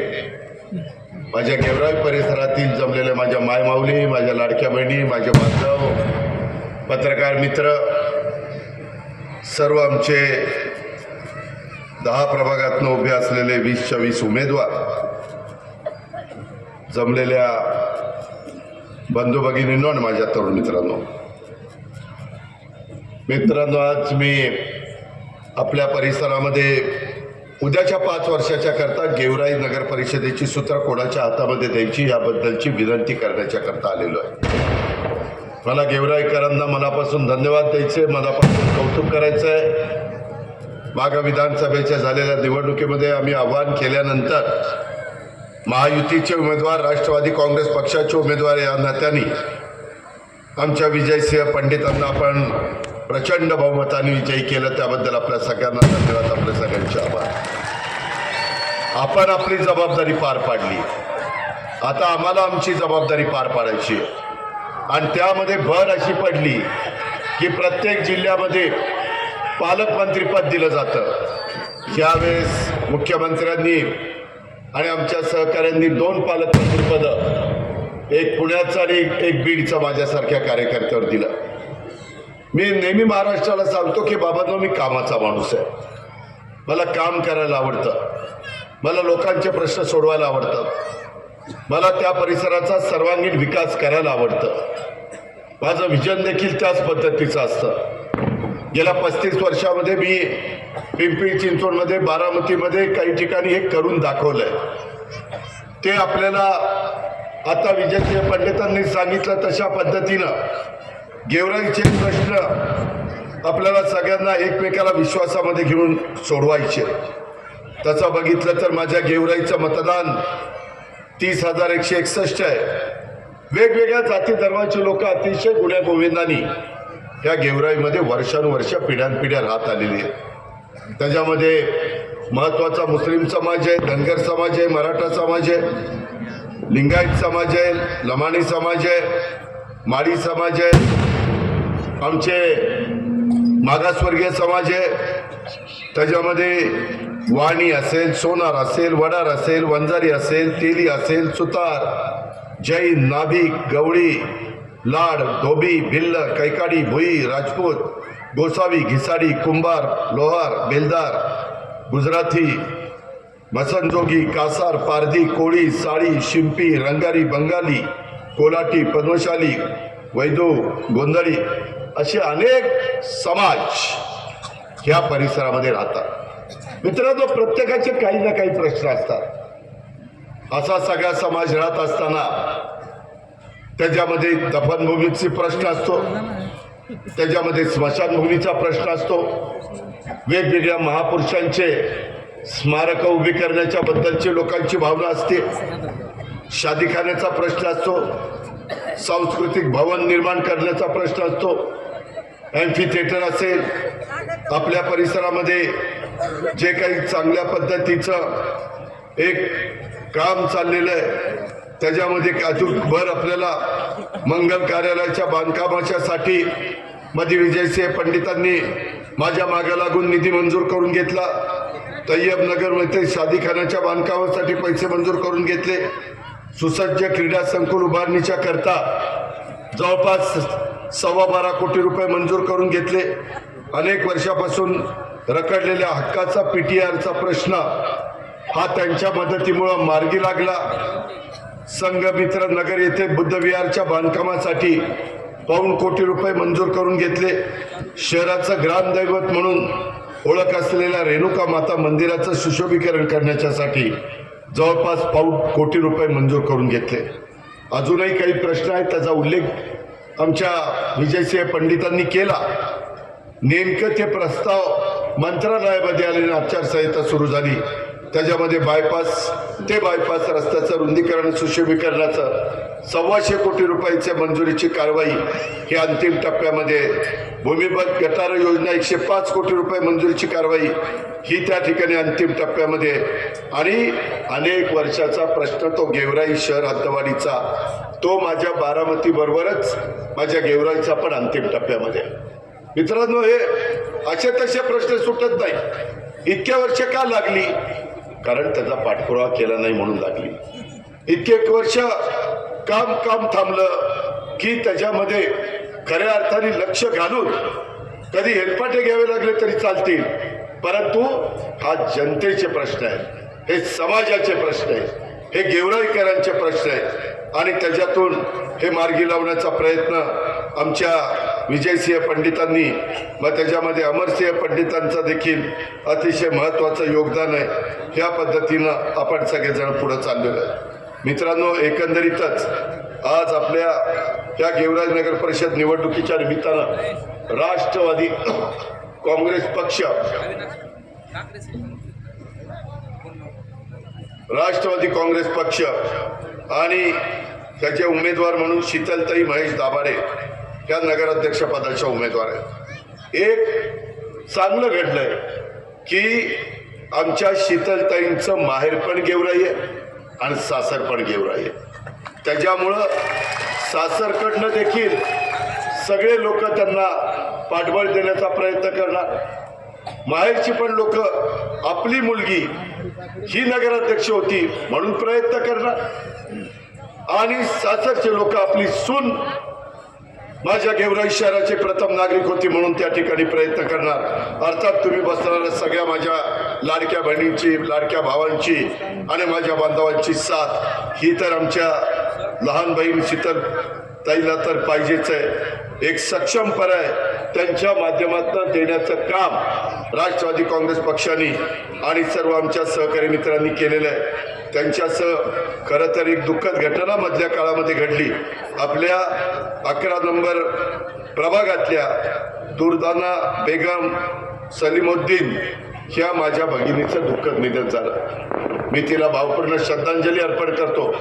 माझ्या गेवराई परिसरातील जमलेले माझ्या मायमाऊली, माझ्या लाडक्या बहिणी, माझे बांधव, पत्रकार मित्र, सर्व आमचे 10 प्रभागातनं उभे असलेले 20च्या 20 उमेदवार, जमलेल्या बंधू भगिनींनो आणि माझ्या तरुण मित्रांनो, आज मी आपल्या परिसरामध्ये उद्याच्या 5 वर्षाच्या करता गेवराई नगर परिषदेची सूत्र कोणाच्या हातामध्ये द्यायची याबद्दलची विनंती करण्याच्या करता आलेलो आहे. मला गेवराईकरांना मनापासून धन्यवाद द्यायचे, मनापासून कौतुक करायचं आहे. मागं विधानसभेच्या झालेल्या निवडणुकीमध्ये आम्ही आव्हान केल्यानंतर महायुतीचे उमेदवार, राष्ट्रवादी काँग्रेस पक्षाचे उमेदवार या नात्याने आमच्या विजयसिंह पंडितांना आपण प्रचंड बहुमताने विजयी केलं, त्याबद्दल आपल्या सगळ्यांना धन्यवाद, आपल्या सगळ्यांचे आभार. आपण आपली जबाबदारी पार पाडली, आता आम्हाला आमची जबाबदारी पार पाडायची आहे आणि त्यामध्ये भर अशी पडली की प्रत्येक जिल्ह्यामध्ये पालकमंत्रीपद दिलं जातं. यावेळेस मुख्यमंत्र्यांनी आणि आमच्या सहकाऱ्यांनी 2 पालकमंत्रीपदं, एक पुण्याचं आणि एक बीडचं माझ्यासारख्या कार्यकर्त्यावर दिलं. मी नेहमी महाराष्ट्राला सांगतो की बाबांनो, मी कामाचा माणूस आहे, मला काम करायला आवडतं, मला लोकांचे प्रश्न सोडवायला आवडतात, मला त्या परिसराचा सर्वांगीण विकास करायला आवडतं. माझं विजन देखील त्याच पद्धतीचं असतं. गेल्या 35 वर्षामध्ये मी पिंपरी चिंचवडमध्ये, बारामतीमध्ये काही ठिकाणी हे करून दाखवलं आहे. ते आपल्याला आता विजयसिंह पंडितांनी सांगितलं तशा पद्धतीनं गेवराईचे प्रश्न आपल्याला सगळ्यांना एकमेकाला विश्वासामध्ये घेऊन सोडवायचे. तसं बघितलं तर माझ्या गेवराईचं मतदान 30,161 आहे. वेगवेगळ्या जाती धर्माचे लोक अतिशय गुण्यागोविंदांनी या गेवराईमध्ये वर्षानुवर्ष पिढ्यानपिढ्या राहत आलेली आहेत. त्याच्यामध्ये महत्त्वाचा मुस्लिम समाज आहे, धनगर समाज आहे, मराठा समाज आहे, लिंगायत समाज आहे, लमाणी समाज आहे, माळी समाज आहे, आमचे मागासवर्गीय समाज आहे. त्याच्यामध्ये वाणी असेल, सोनार असेल, वडार असेल, वंजारी असेल, तेली असेल, सुतार, जैन, नाभिक, गवळी, लाड, धोबी, भिल्ल, कैकाडी, भुई, राजपूत, गोसावी, घिसाडी, कुंभार, लोहार, बेलदार, गुजराती, मसनजोगी, कासार, पारधी, कोळी, साळी, शिंपी, रंगारी, बंगाली, कोलाटी, पद्मशाली, वैदू, गोंधळी असे अनेक समाज ह्या परिसरामध्ये राहतात. मित्रांनो, प्रत्येकाचे काही ना काही प्रश्न असतात. असा सगळा समाज राहत असताना त्याच्यामध्ये दफनभूमीचा प्रश्न असतो, त्याच्यामध्ये स्मशानभूमीचा प्रश्न असतो, वेगवेगळ्या महापुरुषांचे स्मारकं उभी करण्याच्या बद्दलची लोकांची भावना असते, शादीखान्याचा प्रश्न असतो, सांस्कृतिक भवन निर्माण करण्याचा प्रश्न असतो, एम्फी थिएटर असेल, आपल्या परिसरामध्ये जे काही चांगल्या पद्धतीचं एक काम चाललेलं आहे त्याच्यामध्ये अजून भर आपल्याला मंगल कार्यालयाच्या बांधकामाच्यासाठी मध्ये विजयसिंह पंडितांनी माझ्या मागे लागून निधी मंजूर करून घेतला. तय्यब नगरमध्ये शादीखान्याच्या बांधकामासाठी पैसे मंजूर करून घेतले. सुसज्ज क्रीडा संकुल उभारणीच्या करता जवळपास 12.25 कोटी रुपये मंजूर करून घेतले. अनेक वर्षापासून रखडलेल्या हक्काचा PTRचा प्रश्न हा त्यांच्या मदतीमुळं मार्गी लागला. संघमित्र नगर येथे बुद्धविहारच्या बांधकामासाठी 2 कोटी रुपये मंजूर करून घेतले. शहराचं ग्रामदैवत म्हणून ओळख असलेल्या रेणुका माता मंदिराचं सुशोभीकरण करण्याच्यासाठी जवळपास 2 कोटी रुपये मंजूर करून घेतले. अजूनही काही प्रश्न आहेत, त्याचा उल्लेख आमच्या विजयसिंह पंडितांनी केला. नेमकं ते प्रस्ताव मंत्रालयामध्ये आलेली आचारसंहिता सुरू झाली, त्याच्यामध्ये बायपास रस्त्याचं रुंदीकरण सुशोभीकरणाचं 125 कोटी रुपयाच्या मंजुरीची कारवाई ही अंतिम टप्प्यामध्ये. भूमिगत गटार योजना 105 कोटी रुपये मंजुरीची कारवाई ही त्या ठिकाणी अंतिम टप्प्यामध्ये. आणि अनेक वर्षाचा प्रश्न तो गेवराई शहर हद्दवाढीचा, तो माझ्या बारामती बरोबरच माझ्या गेवराईचा पण अंतिम टप्प्यामध्ये. मित्रांनो, हे असे तसे प्रश्न सुटत नाही. इतक्या वर्ष का लागली? कारण त्याचा पाठपुरावा केला नाही म्हणून लागली. इतके वर्ष काम थांबलं की त्याच्यामध्ये खऱ्या अर्थाने लक्ष घालून कधी हेलपाटे घ्यावे लागले तरी चालतील, परंतु हा जनतेचे प्रश्न आहे, हे समाजाचे प्रश्न आहे, हे गेवराईकरांचे प्रश्न आहेत आणि त्याच्यातून हे मार्गी लावण्याचा प्रयत्न आमच्या विजयसिंह पंडितांनी व त्याच्यामध्ये अमरसिंह पंडितांचं देखील अतिशय महत्त्वाचं योगदान आहे. ह्या पद्धतीनं आपण सगळेजण पुढं चाललेलो आहे. मित्रांनो, एकंदरीतच आज आपल्या या गेवराई नगर परिषद निवडणुकीच्या निमित्तानं राष्ट्रवादी काँग्रेस पक्ष आणि त्याचे उमेदवार म्हणून शीतलताई महेश दाभाडे या नगराध्यक्षपदाच्या उमेदवार आहेत. एक चांगलं घडलंय की आमच्या शीतलताईंचं माहेर पण गेवराई आहे आणि सासर पण गेवराई आहे. त्याच्यामुळं सासरकडनं देखील सगळे लोक त्यांना पाठबळ देण्याचा प्रयत्न करणार. माहेरची पण लोक आपली मुलगी ही नगराध्यक्ष होती म्हणून प्रयत्न करणार आणि सासरचे लोक आपली सून माझ्या गेवराई शहराचे प्रथम नागरिक होती म्हणून त्या ठिकाणी प्रयत्न करणार. अर्थात तुम्ही बसणाऱ्या सगळ्या माझ्या लाडक्या बहिणींची, लाडक्या भावांची आणि माझ्या बांधवांची साथ ही तर आमच्या लहान बहीण शीतल ताईला तर पाहिजेच आहे. एक सक्षम पर्याय त्यांच्या माध्यमातून देण्याचं काम राष्ट्रवादी काँग्रेस पक्षाने आणि सर्व आमच्या सहकारी मित्रांनी केलेलं आहे. त्यांच्यासह खरं तर एक दुःखद घटना मधल्या काळामध्ये घडली. आपल्या 11 नंबर प्रभागातल्या दुर्दाना बेगम सलीमुद्दीन ह्या माझ्या भगिनीचं दुःखद निधन झालं. मी तिला भावपूर्ण श्रद्धांजली अर्पण करतो.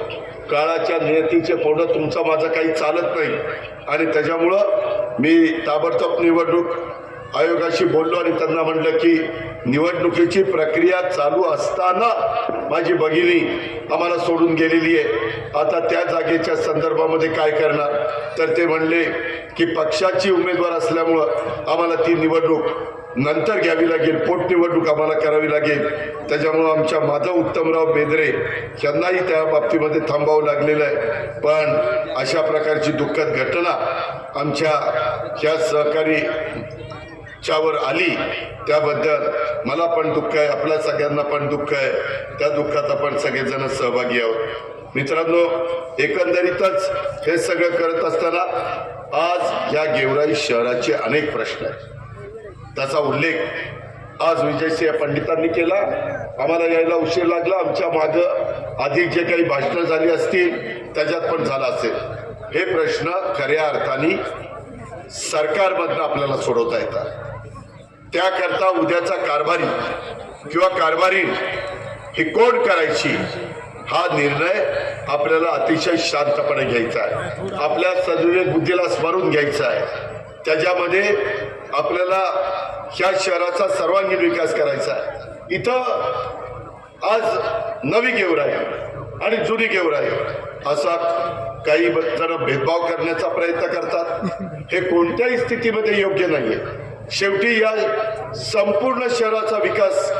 काळाच्या नियतीचे पुढं तुमचा माझं काही चालत नाही आणि त्याच्यामुळं मी ताबडतोब निवडणूक आयोगाशी बोललो आणि त्यांना म्हटलं की निवडणुकीची प्रक्रिया चालू असताना माझी भगिनी आम्हाला सोडून गेलेली आहे, आता त्या जागेच्या संदर्भामध्ये काय करणार? तर ते म्हणले की पक्षाची उमेदवार असल्यामुळं आम्हाला ती निवडणूक नंतर घ्यावी लागेल, पोटनिवडणूक आम्हाला करावी लागेल. त्याच्यामुळं आमच्या माधव उत्तमराव बेदरे यांनाही त्या बाबतीमध्ये थांबावं लागलेलं आहे. पण अशा प्रकारची दुःखद घटना आमच्या ह्या सहकारी च्यावर आली त्याबद्दल मला पण दुःख आहे, आपल्या सगळ्यांना पण दुःख आहे. त्या दुःखात आपण सगळेजण सहभागी आहोत. मित्रांनो, एकंदरीतच हे सगळं करत असताना आज या गेवराई शहराचे अनेक प्रश्न आहेत. त्याचा उल्लेख आज विजयसिंह पंडितांनी केला. आम्हाला यायला उशीर लागला. आमच्या मागं आधी जे काही भाषणं झाली असतील त्याच्यात पण झाला असेल. हे प्रश्न खऱ्या अर्थाने सरकारमधनं आपल्याला सोडवता येतात. त्याकरता उद्याचा कारभारी किंवा कारभारी ही कोण करायची हा निर्णय आपल्याला अतिशय शांतपणे घ्यायचा आहे. आपल्या सद्विवेक बुद्धीला स्मरून घ्यायचा आहे. त्याच्यामध्ये आपल्याला ह्या शहराचा सर्वांगीण विकास करायचा आहे. इथं आज नवी गेवराई आणि जुनी गेवराई असा काही जण भेदभाव करण्याचा प्रयत्न करतात. हे कोणत्याही स्थितीमध्ये योग्य नाहीये. शेवटी या संपूर्ण शहराचा विकास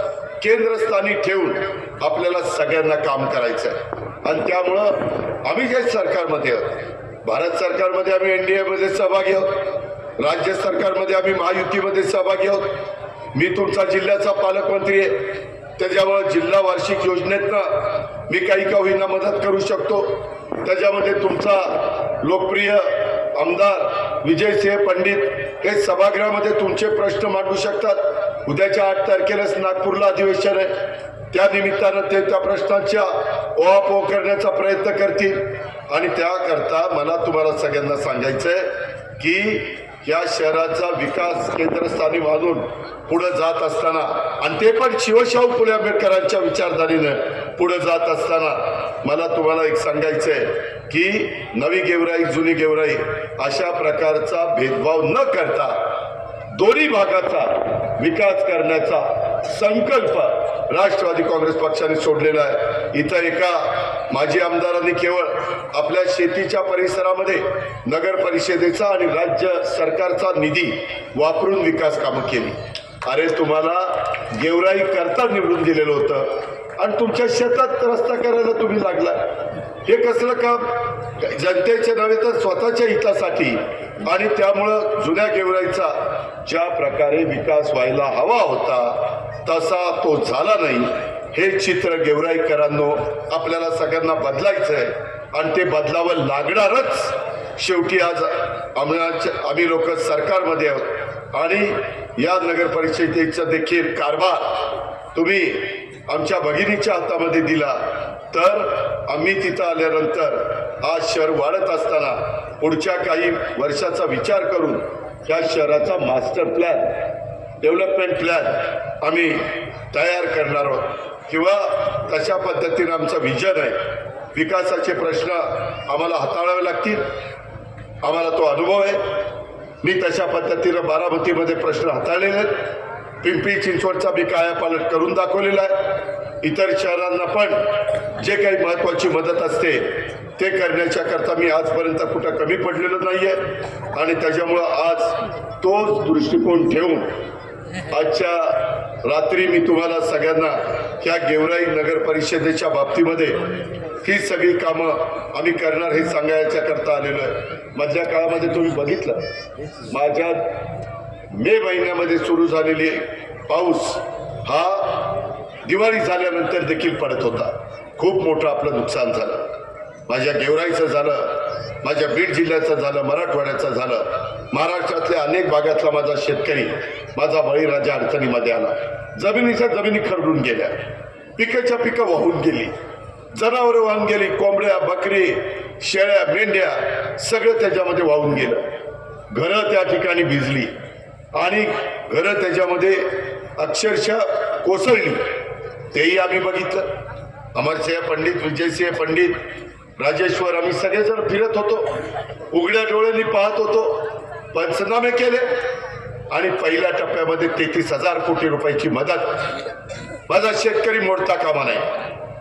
केंद्रस्थानी ठेवून आपल्याला सगळ्यांना काम करायचं आहे. आणि त्यामुळं आम्ही जे सरकारमध्ये आहोत, भारत सरकारमध्ये आम्ही NDA मध्ये सहभागी आहोत, राज्य सरकारमध्ये आम्ही महायुतीमध्ये सहभागी आहोत. मी तुमचा जिल्ह्याचा पालकमंत्री आहे. त्याच्यामुळे जिल्हा वार्षिक योजनेतनं मी काही का होईना मदत करू शकतो. त्याच्यामध्ये तुमचा लोकप्रिय आमदार विजयसिंह पंडित हे सभागृहामध्ये तुमचे प्रश्न मांडू शकतात. उद्याच्या 8 तारखेलाच नागपूरला अधिवेशन आहे. त्या निमित्तानं ते त्या प्रश्नांच्या ओहापोह करण्याचा प्रयत्न करतील. आणि त्याकरता मला तुम्हाला सगळ्यांना सांगायचं आहे की या शहराचा विकास केंद्रस्थानी मानून पुढे जात असताना, आणि ते पण शिवशाहू फुले आंबेडकरांच्या विचारधारेनं पुढे जात असताना, मला तुम्हाला एक सांगायचं आहे की नवी गेवराई जुनी गेवराई अशा प्रकारचा भेदभाव न करता दोन्ही भागाचा विकास करण्याचा संकल्प राष्ट्रवादी काँग्रेस पक्षाने सोडलेला आहे. इथं एका माजी आमदारांनी केवळ आपल्या शेतीच्या परिसरामध्ये नगर परिषदेचा आणि राज्य सरकारचा निधी वापरून विकास कामं केली. अरे तुम्हाला गेवराई करता निवडून दिलेलं होतं आणि तुमच्या शेतात रस्ता करायला तुम्ही लागला. हे कसलं काम? जनतेच्या नव्हे तर स्वतःच्या हितासाठी. आणि त्यामुळं जुन्या गेवराईचा ज्या प्रकारे विकास व्हायला हवा होता तसा तो झाला नाही. हे चित्र गेवराईकरांनो आपल्याला सगळ्यांना बदलायचं आहे आणि ते बदलावं लागणारच. शेवटी आज आम्ही लोक सरकारमध्ये आहोत आणि या नगर परिषदेचा देखील कारभार तुम्ही आमच्या भगिनीच्या हातामध्ये दिला. तर आम्ही तिथं आल्यानंतर आज शहर वाढत असताना पुढच्या काही वर्षाचा विचार करून या शहराचा मास्टर प्लॅन, डेव्हलपमेंट प्लॅन आम्ही तयार करणार आहोत किंवा तशा पद्धतीनं आमचं विजन आहे. विकासाचे प्रश्न आम्हाला हाताळावे लागतील. आम्हाला तो अनुभव आहे. मी तशा पद्धतीनं बारामतीमध्ये प्रश्न हाताळलेले आहेत. पिंपरी चिंचवडचा मी कायापालट करून दाखवलेला आहे. इतर शहरांना पण जे काही महत्त्वाची मदत असते ते करण्याच्या करता मी आजपर्यंत कुठं कमी पडलेलो नाही आहे. आणि त्याच्यामुळं आज तोच दृष्टिकोन ठेवून आजच्या रात्री मी तुम्हाला सगळ्यांना ह्या गेवराई नगर परिषदेच्या बाबतीमध्ये ही सगळी कामं आम्ही करणार हे सांगायच्या करता आलेलो आहे. मधल्या काळामध्ये तुम्ही बघितलं माझ्या मे महिन्यामध्ये सुरू झालेली पाऊस हा दिवाळी झाल्यानंतर देखील पडत होता. खूप मोठं आपलं नुकसान झालं. माझ्या गेवराईचं झालं, माझ्या बीड जिल्ह्याचं झालं, मराठवाड्याचं झालं, महाराष्ट्रातल्या अनेक भागातला माझा शेतकरी, माझा बळीराजा अडचणीमध्ये आला. जमिनीच्या जमिनी खरडून गेल्या, पिकाच्या पिकं वाहून गेली, जनावरं वाहून गेली, कोंबड्या, बकरी, शेळ्या, मेंढ्या सगळं त्याच्यामध्ये वाहून गेलं. घरं त्या ठिकाणी भिजली आणि घरं त्याच्यामध्ये अक्षरशः कोसळली. तेही आम्ही बघितलं. अमरसिंह पंडित, विजयसिंह पंडित, राजेश्वर आम्ही सगळेजण फिरत होतो, उघड्या डोळ्यांनी पाहत होतो, पंचनामे केले आणि पहिल्या टप्प्यामध्ये 33,000 कोटी रुपयाची मदत. माझा शेतकरी मोडता कामा नाही.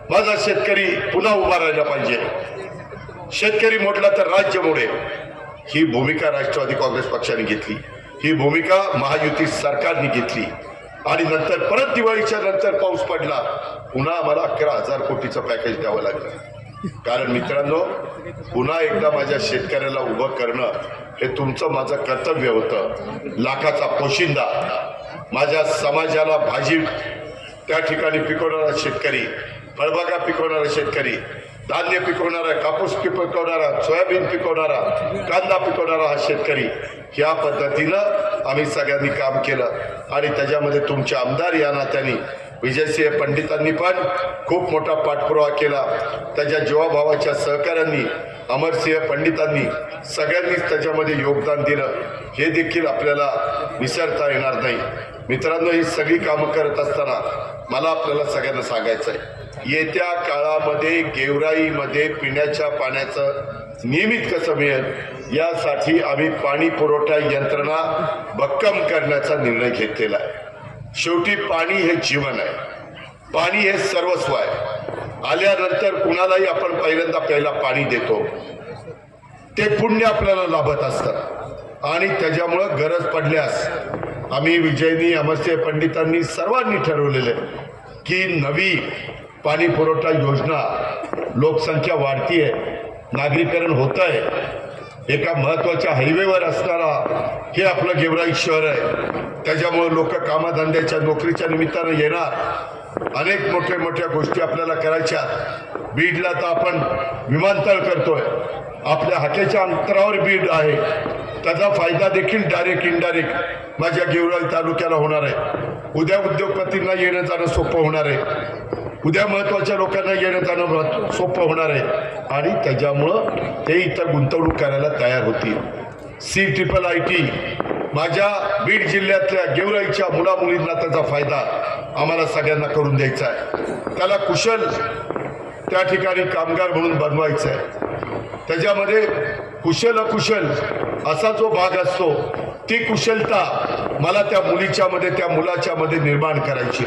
माझा शेतकरी पुन्हा उभा राहिला पाहिजे. शेतकरी मोडला तर राज्य मोडेल. ही भूमिका राष्ट्रवादी काँग्रेस पक्षाने घेतली. ही भूमिका महायुती सरकारने घेतली. आणि नंतर परत दिवाळीच्या नंतर पाऊस पडला, पुन्हा आम्हाला 11,000 कोटीचं पॅकेज द्यावं लागलं. कारण मित्रांनो, पुन्हा एकदा माझ्या शेतकऱ्याला उभं करणं हे तुमचं माझं कर्तव्य होतं. लाखाचा पोशिंदा, माझ्या समाजाला भाजी त्या ठिकाणी पिकवणारा शेतकरी, फळबागा पिकवणारा शेतकरी, धान्य पिकवणारा, कापूस पिकवणारा, सोयाबीन पिकवणारा, कांदा पिकवणारा हा शेतकरी, ह्या पद्धतीनं आम्ही सगळ्यांनी काम केलं. आणि त्याच्यामध्ये तुमचे आमदार या नात्याने विजयसिंह पंडितांनी पण खूप मोठा पाठपुरावा केला. त्याच्या जीवाभावाच्या सहकाऱ्यांनी, अमरसिंह पंडितांनी, सगळ्यांनीच त्याच्यामध्ये योगदान दिलं. हे देखील आपल्याला विसरता येणार नाही. मित्रांनो, ही सगळी कामं करत असताना मला आपल्याला सगळ्यांना सांगायचं आहे, येत्या काळामध्ये गेवराईमध्ये पिण्याच्या पाण्याचं नियमित कसं मिळेल यासाठी आम्ही पाणी पुरवठा यंत्रणा भक्कम करण्याचा निर्णय घेतलेला आहे. शेवटी पाणी हे जीवन आहे, पाणी हे सर्वस्व आहे. आल्यानंतर कुणालाही आपण पहिल्यांदा प्यायला पाणी देतो, ते पुण्य आपल्याला लाभत असतं आणि त्याच्यामुळं गरज पडल्यास आम्ही विजयनी, अमरसिंह पंडितांनी सर्वांनी ठरवलेलं आहे की नवी पाणी पुरवठा योजना, लोकसंख्या वाढतीये, नागरीकरण होत आहे, एका महत्त्वाच्या हायवेवर असणारा हे आपलं गेवराई शहर आहे. त्याच्यामुळे लोक कामाधंद्याच्या नोकरीच्या निमित्तानं येणार, अनेक मोठ्या गोष्टी आपल्याला करायच्या. बीडला तर आपण विमानतळ करतोय, आपल्या हाकेच्या अंतरावर बीड आहे, त्याचा फायदा देखील डायरेक्ट इनडायरेक्ट माझ्या गेवराई तालुक्याला होणार आहे. उद्या उद्योगपतींना येणं जाणं सोपं होणार आहे, उद्या महत्त्वाच्या लोकांना येणं जाणं सोपं होणार आहे आणि त्याच्यामुळं ते इथं गुंतवणूक करायला तयार होतील. CIIT माझ्या बीड जिल्ह्यातल्या गेवराईच्या मुलामुलींना त्याचा फायदा आम्हाला सगळ्यांना करून द्यायचा आहे. त्याला कुशल त्या ठिकाणी कामगार म्हणून बनवायचं आहे. त्याच्यामध्ये कुशल अकुशल असा जो भाग असतो, ती कुशलता मला त्या मुलीच्यामध्ये, त्या मुलाच्यामध्ये निर्माण करायची.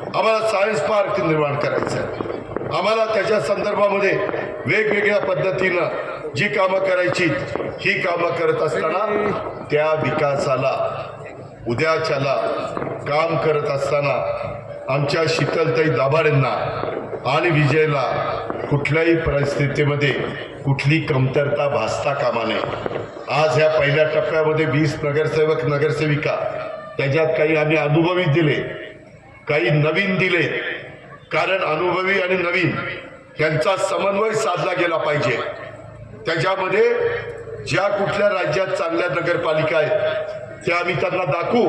आम्हाला सायन्स पार्क निर्माण करायचं आहे. आम्हाला त्याच्या संदर्भामध्ये वेगवेगळ्या पद्धतीनं जी कामं करायची, ही कामं करत असताना त्या विकासाला, उद्याच्याला काम करत असताना आमच्या शीतलताई दाभाडेंना आणि विजयला कुठल्याही परिस्थितीमध्ये कुठली कमतरता भासता कामा नये. आज ह्या पहिल्या टप्प्यामध्ये 20 नगरसेवक नगरसेविका, त्याच्यात काही आम्ही अनुभवी दिले, काही नवीन दिले, कारण अनुभवी आणि नवीन यांचा समन्वय साधला गेला पाहिजे. त्याच्यामध्ये ज्या कुठल्या राज्यात चांगल्या नगरपालिका आहेत त्या आम्ही त्यांना दाखवू,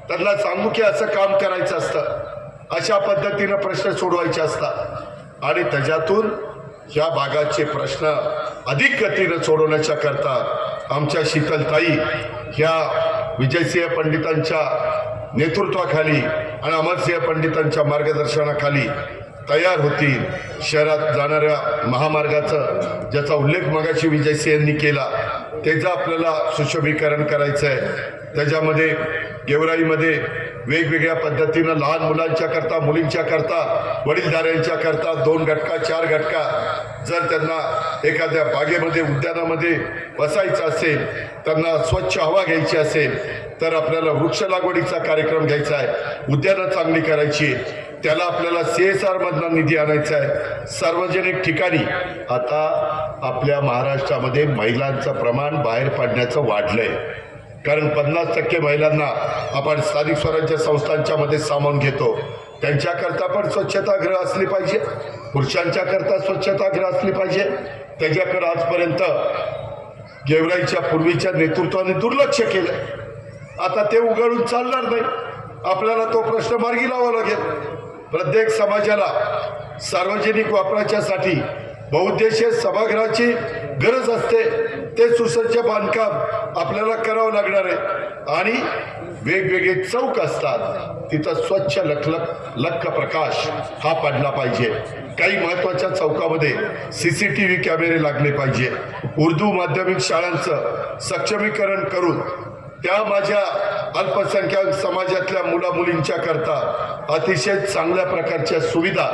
त्यांना सांगू की असं काम करायचं असतं, अशा पद्धतीनं प्रश्न सोडवायचे असतात आणि त्याच्यातून ह्या भागाचे प्रश्न अधिक गतीनं सोडवण्याच्या करता आमच्या शीतलताई ह्या विजयसिंह पंडितांच्या नेतृत्वाखाली आणि अमरसिंह पंडितांच्या मार्गदर्शनाखाली तयार होतील. शहरात जाणाऱ्या महामार्गाचं ज्याचा उल्लेख मगाशी विजयसिंहांनी केला, त्याचं आपल्याला सुशोभीकरण करायचं आहे. त्याच्यामध्ये गेवराईमध्ये वेगवेगळ्या पद्धतीनं लहान मुलांच्या करता, मुलींच्या करता, वडीलधाऱ्यांच्या करता 2 गटका 4 गटका जर त्यांना एखाद्या बागेमध्ये, उद्यानामध्ये बसायचं असेल, त्यांना स्वच्छ हवा घ्यायची असेल तर आपल्याला वृक्ष लागवडीचा कार्यक्रम घ्यायचा आहे, उद्यानं चांगली करायची, त्याला आपल्याला CSR मधनं निधी आणायचा आहे. सार्वजनिक ठिकाणी आता आपल्या महाराष्ट्रामध्ये महिलांचं प्रमाण बाहेर पडण्याचं वाढलंय, कारण 50% महिलांना आपण स्थानिक स्वराज्य संस्थांच्या मध्ये सामावून घेतो. त्यांच्याकरता पण स्वच्छतागृह असली पाहिजे, पुरुषांच्या करता स्वच्छतागृह असली पाहिजे. त्याच्याकडे आजपर्यंत गेवराईच्या पूर्वीच्या नेतृत्वाने दुर्लक्ष केलं. आता ते उघडून चालणार नाही, आपल्याला तो प्रश्न मार्गी लावावा लागेल. प्रत्येक समाजाला सार्वजनिक वापराच्यासाठी बहुउद्देशीय सभागृहाची गरज असते, ते सुसज्ज बांधकाम आपल्याला करावं लागणार आहे आणि वेगवेगळे चौक असतात, तिथं स्वच्छ लख प्रकाश हा पडला पाहिजे. काही महत्त्वाच्या चौकामध्ये CCTV कॅमेरे लागले पाहिजे. उर्दू माध्यमिक शाळांचं सक्षमीकरण करून त्या माझ्या अल्पसंख्याक समाजातल्या मुला मुलींच्या करता अतिशय चांगल्या प्रकारच्या सुविधा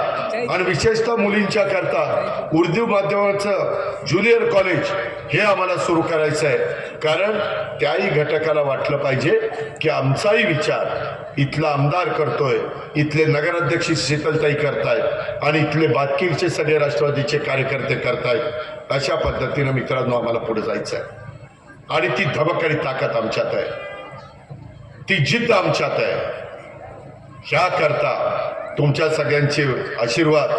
आणि विशेषतः मुलींच्या करता उर्दू माध्यमाचं ज्युनियर कॉलेज हे आम्हाला सुरू करायचं आहे. कारण त्याही घटकाला वाटलं पाहिजे की आमचाही विचार इथला आमदार करतोय, इथले नगराध्यक्ष शीतलताई करतायत आणि इथले बातकीरचे सगळे राष्ट्रवादीचे कार्यकर्ते करतायत. अशा पद्धतीनं मित्रांनो आम्हाला पुढे जायचं आहे आणि ती धमक आणि ताकद आमच्यात आहे, ती जिद्द आमच्यात आहे. ह्या करता तुमच्या सगळ्यांचे आशीर्वाद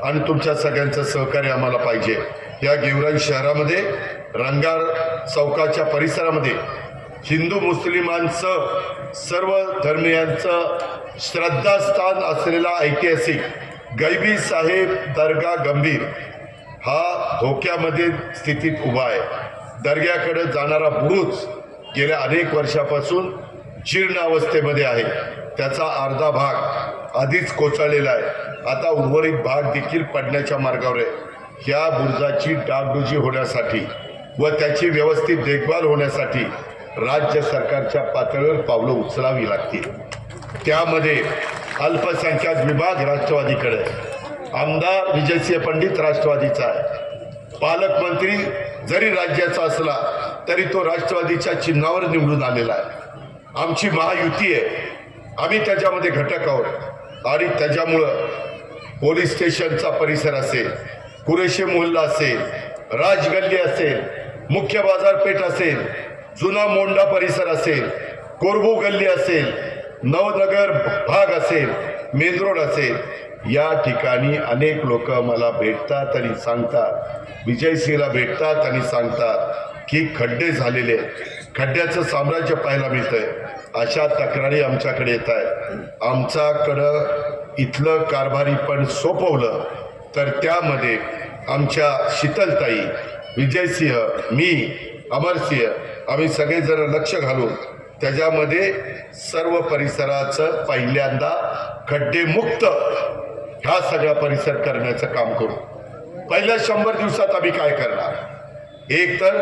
आणि तुमच्या सगळ्यांचं सहकार्य आम्हाला पाहिजे. या गेवराई शहरामध्ये रंगार चौकाच्या परिसरामध्ये हिंदू मुस्लिमांचं, सर्व धर्मियांचं श्रद्धास्थान असलेला ऐतिहासिक गैबी साहेब दर्गा गंभीर हा धोक्यामध्ये स्थितीत उभा आहे. दर्ग्याकडे जाणारा बुरुज गेल्या अनेक वर्षापासून जीर्ण अवस्थेमध्ये आहे. त्याचा अर्धा भाग आधीच कोसळलेला आहे. आता उर्वरित भाग देखील पडण्याच्या मार्गावर आहे. ह्या बुरुजाची डागडुजी होण्यासाठी व त्याची व्यवस्थित देखभाल होण्यासाठी राज्य सरकारच्या पातळीवर पावलं उचलावी लागतील. त्यामध्ये अल्पसंख्याक विभाग राष्ट्रवादीकडे, आमदार विजयसिंह पंडित राष्ट्रवादीचा आहे, पालकमंत्री जरी राज्याचा असला तरी तो राष्ट्रवादीच्या चिन्हावर निवडून आलेला आहे. आमची महायुती आहे, आम्ही त्याच्यामध्ये घटक आहोत आणि त्याच्यामुळं पोलीस स्टेशनचा परिसर असेल, कुरेशी मोहल्ला असेल, राजगल्ली असेल, मुख्य बाजारपेठ असेल, जुना मोंडा परिसर असेल, कोरबू गल्ली असेल, नवनगर भाग असेल, मेन रोड असेल, या ठिकाणी अनेक लोक मला भेटतात आणि सांगतात, विजयसिंहला भेटतात आणि सांगतात की खड्डे झालेले आहेत, खड्ड्याचं साम्राज्य पाहायला मिळतंय. अशा तक्रारी आमच्याकडे येत आहेत. आमच्याकडं इथलं कारभारी पण सोपवलं तर त्यामध्ये आमच्या शीतलताई, विजयसिंह, मी, अमरसिंह आम्ही सगळेजण लक्ष घालून त्याच्यामध्ये सर्व परिसराचं पहिल्यांदा खड्डेमुक्त हा सगळा परिसर करण्याचं काम करू. पहिल्या 100 दिवसात आम्ही काय करणार? एक तर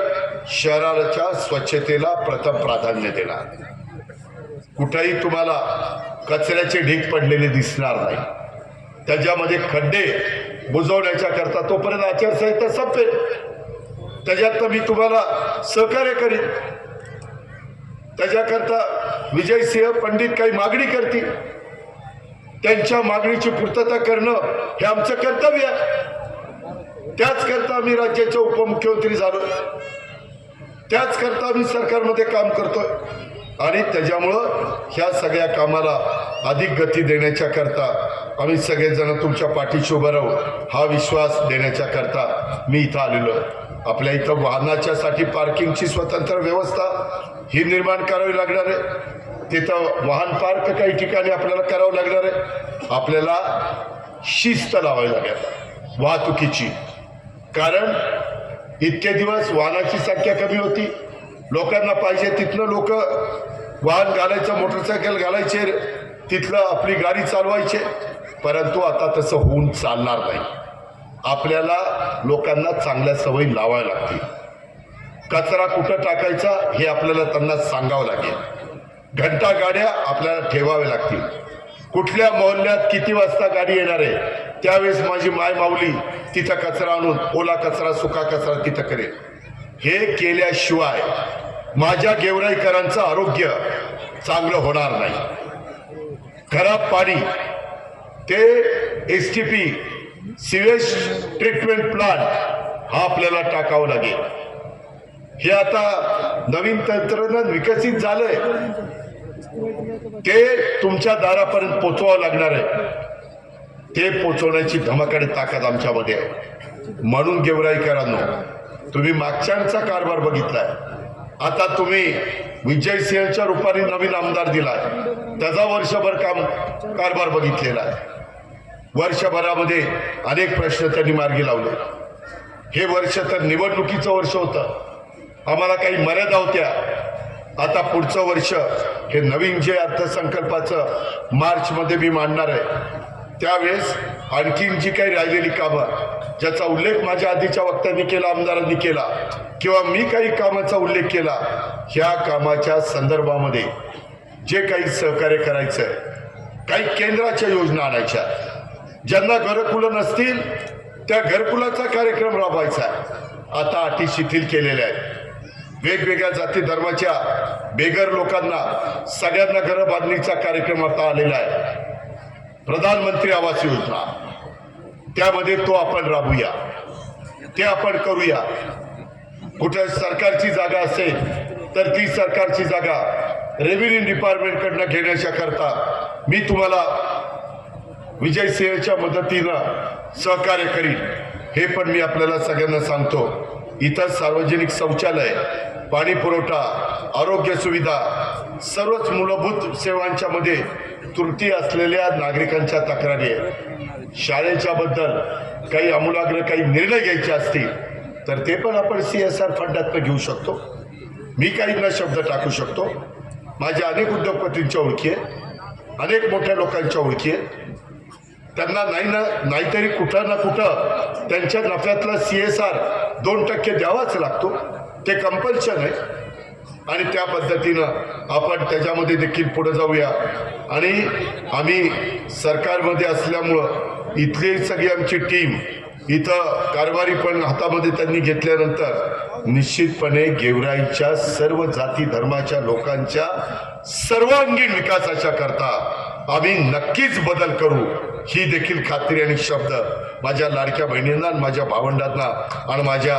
शहराच्या स्वच्छतेला प्रथम प्राधान्य देणार. कुठेही तुम्हाला कचऱ्याचे ढीग पडलेले दिसणार नाही. त्याच्यामध्ये खड्डे बुजवण्याच्या करता तोपर्यंत आचारसंहिता संपेल, त्याच्यात मी तुम्हाला सहकार्य करीन. त्याच्याकरता विजयसिंह पंडित काही मागणी करतील, त्यांच्या मागणीची पूर्तता करणं हे आमचं कर्तव्य आहे. त्याच करता आम्ही राज्याचे उपमुख्यमंत्री झालो, त्याच करता आम्ही सरकारमध्ये काम करतोय आणि त्याच्यामुळं ह्या सगळ्या कामाला अधिक गती देण्याच्या करता आम्ही सगळेजण तुमच्या पाठीशी उभं राहू हा विश्वास देण्याच्या करता मी इथं आलेलो आहे. आपल्या इथं वाहनाच्यासाठी पार्किंगची स्वतंत्र व्यवस्था ही निर्माण करावी लागणार आहे. तिथं वाहन पार्क काही ठिकाणी आपल्याला करावं लागणार आहे. आपल्याला शिस्त लावावी लागेल वाहतुकीची, कारण इतके दिवस वाहनाची संख्या कमी होती, लोकांना पाहिजे तिथनं लोक वाहन घालायचं, मोटरसायकल घालायचे, तिथलं आपली गाडी चालवायचे. परंतु आता तसं होऊन चालणार नाही. आपल्याला लोकांना चांगल्या सवयी लावाव्या लागतील. कचरा कुठं टाकायचा हे आपल्याला त्यांना सांगावं लागेल. घंटा गाड्या आपल्याला ठेवाव्या लागतील. कुठल्या मोहल्ल्यात किती वाजता गाडी येणार आहे त्यावेळेस माझी माय माऊली तिथं कचरा आणून ओला कचरा सुका कचरा तिथं करेल. हे केल्याशिवाय माझ्या गेवराईकरांचं आरोग्य चांगलं होणार नाही. खराब पाणी ते STP सिवेज ट्रीटमेंट प्लांट हा आपल्याला टाकावं लागेल. हे आता नवीन तंत्रज्ञान विकसित झालंय, ते तुमच्या दारापर्यंत पोचवावं लागणार आहे. ते पोचवण्याची धमकडे ताकद आमच्यामध्ये आहे. म्हणून गेवराईकरांनो, तुम्ही मागच्यांचा कारभार बघितलाय, आता तुम्ही विजयसिंहच्या रूपाने नवीन आमदार दिलाय, त्याचा वर्षभर कारभार बघितलेला आहे. वर्षभरामध्ये अनेक प्रश्न त्यांनी मार्गी लावले. हे वर्ष तर निवडणुकीचं वर्ष होतं, आम्हाला काही मर्यादा होत्या. आता पुढचं वर्ष हे नवीन जे अर्थसंकल्पाचं मार्चमध्ये मी मांडणार आहे, त्यावेळेस आणखीन जी काही राहिलेली कामं ज्याचा उल्लेख माझ्या आधीच्या वक्त्यांनी केला, आमदारांनी केला, किंवा मी काही कामाचा उल्लेख केला, ह्या कामाच्या संदर्भामध्ये जे काही सहकार्य करायचं आहे, काही केंद्राच्या योजना आणायच्या, ज्यांना घरकुलं नसतील त्या घरकुलाचा कार्यक्रम राबवायचा आहे. आता अटी शिथिल केलेल्या आहेत. वेगवेगळ्या जाती धर्माच्या बेघर लोकांना सगळ्यांना घरं बांधणीचा कार्यक्रम आता आलेला आहे. प्रधानमंत्री आवास योजना, त्यामध्ये तो आपण राबूया, ते आपण करूया. कुठे सरकारची जागा असेल तर ती सरकारची जागा रेव्हेन्यू डिपार्टमेंटकडनं घेण्याच्या करता मी तुम्हाला विजयसिंहच्या मदतीनं सहकार्य करीन. हे पण मी आपल्याला सगळ्यांना सांगतो. इतर सार्वजनिक शौचालय, पाणी पुरवठा, आरोग्य सुविधा, सर्वच मूलभूत सेवांच्या मध्ये त्रुटी असलेल्या नागरिकांच्या तक्रारी आहेत. शाळेच्या बद्दल काही आमूलाग्र काही निर्णय घ्यायचे असतील तर ते पण आपण CSR फंडात घेऊ शकतो. मी काही न शब्द टाकू शकतो. माझ्या अनेक उद्योगपतींच्या ओळखी आहेत, अनेक मोठ्या लोकांच्या ओळखी आहेत. त्यांना नाहीतरी कुठं ना कुठं त्यांच्या नफ्यातला CSR 2% द्यावाच लागतो. ते कंपल्शन आहे आणि त्या पद्धतीनं आपण त्याच्यामध्ये देखील पुढे जाऊया. आणि आम्ही सरकारमध्ये असल्यामुळं इथली सगळी आमची टीम इथं कारभारी पण हातामध्ये त्यांनी घेतल्यानंतर निश्चितपणे गेवराईच्या सर्व जाती धर्माच्या लोकांच्या सर्वांगीण विकासाच्या करता आम्ही नक्कीच बदल करू, ही देखील खात्री आणि शब्द माझ्या लाडक्या बहिणींना, माझ्या भावंडांना आणि माझ्या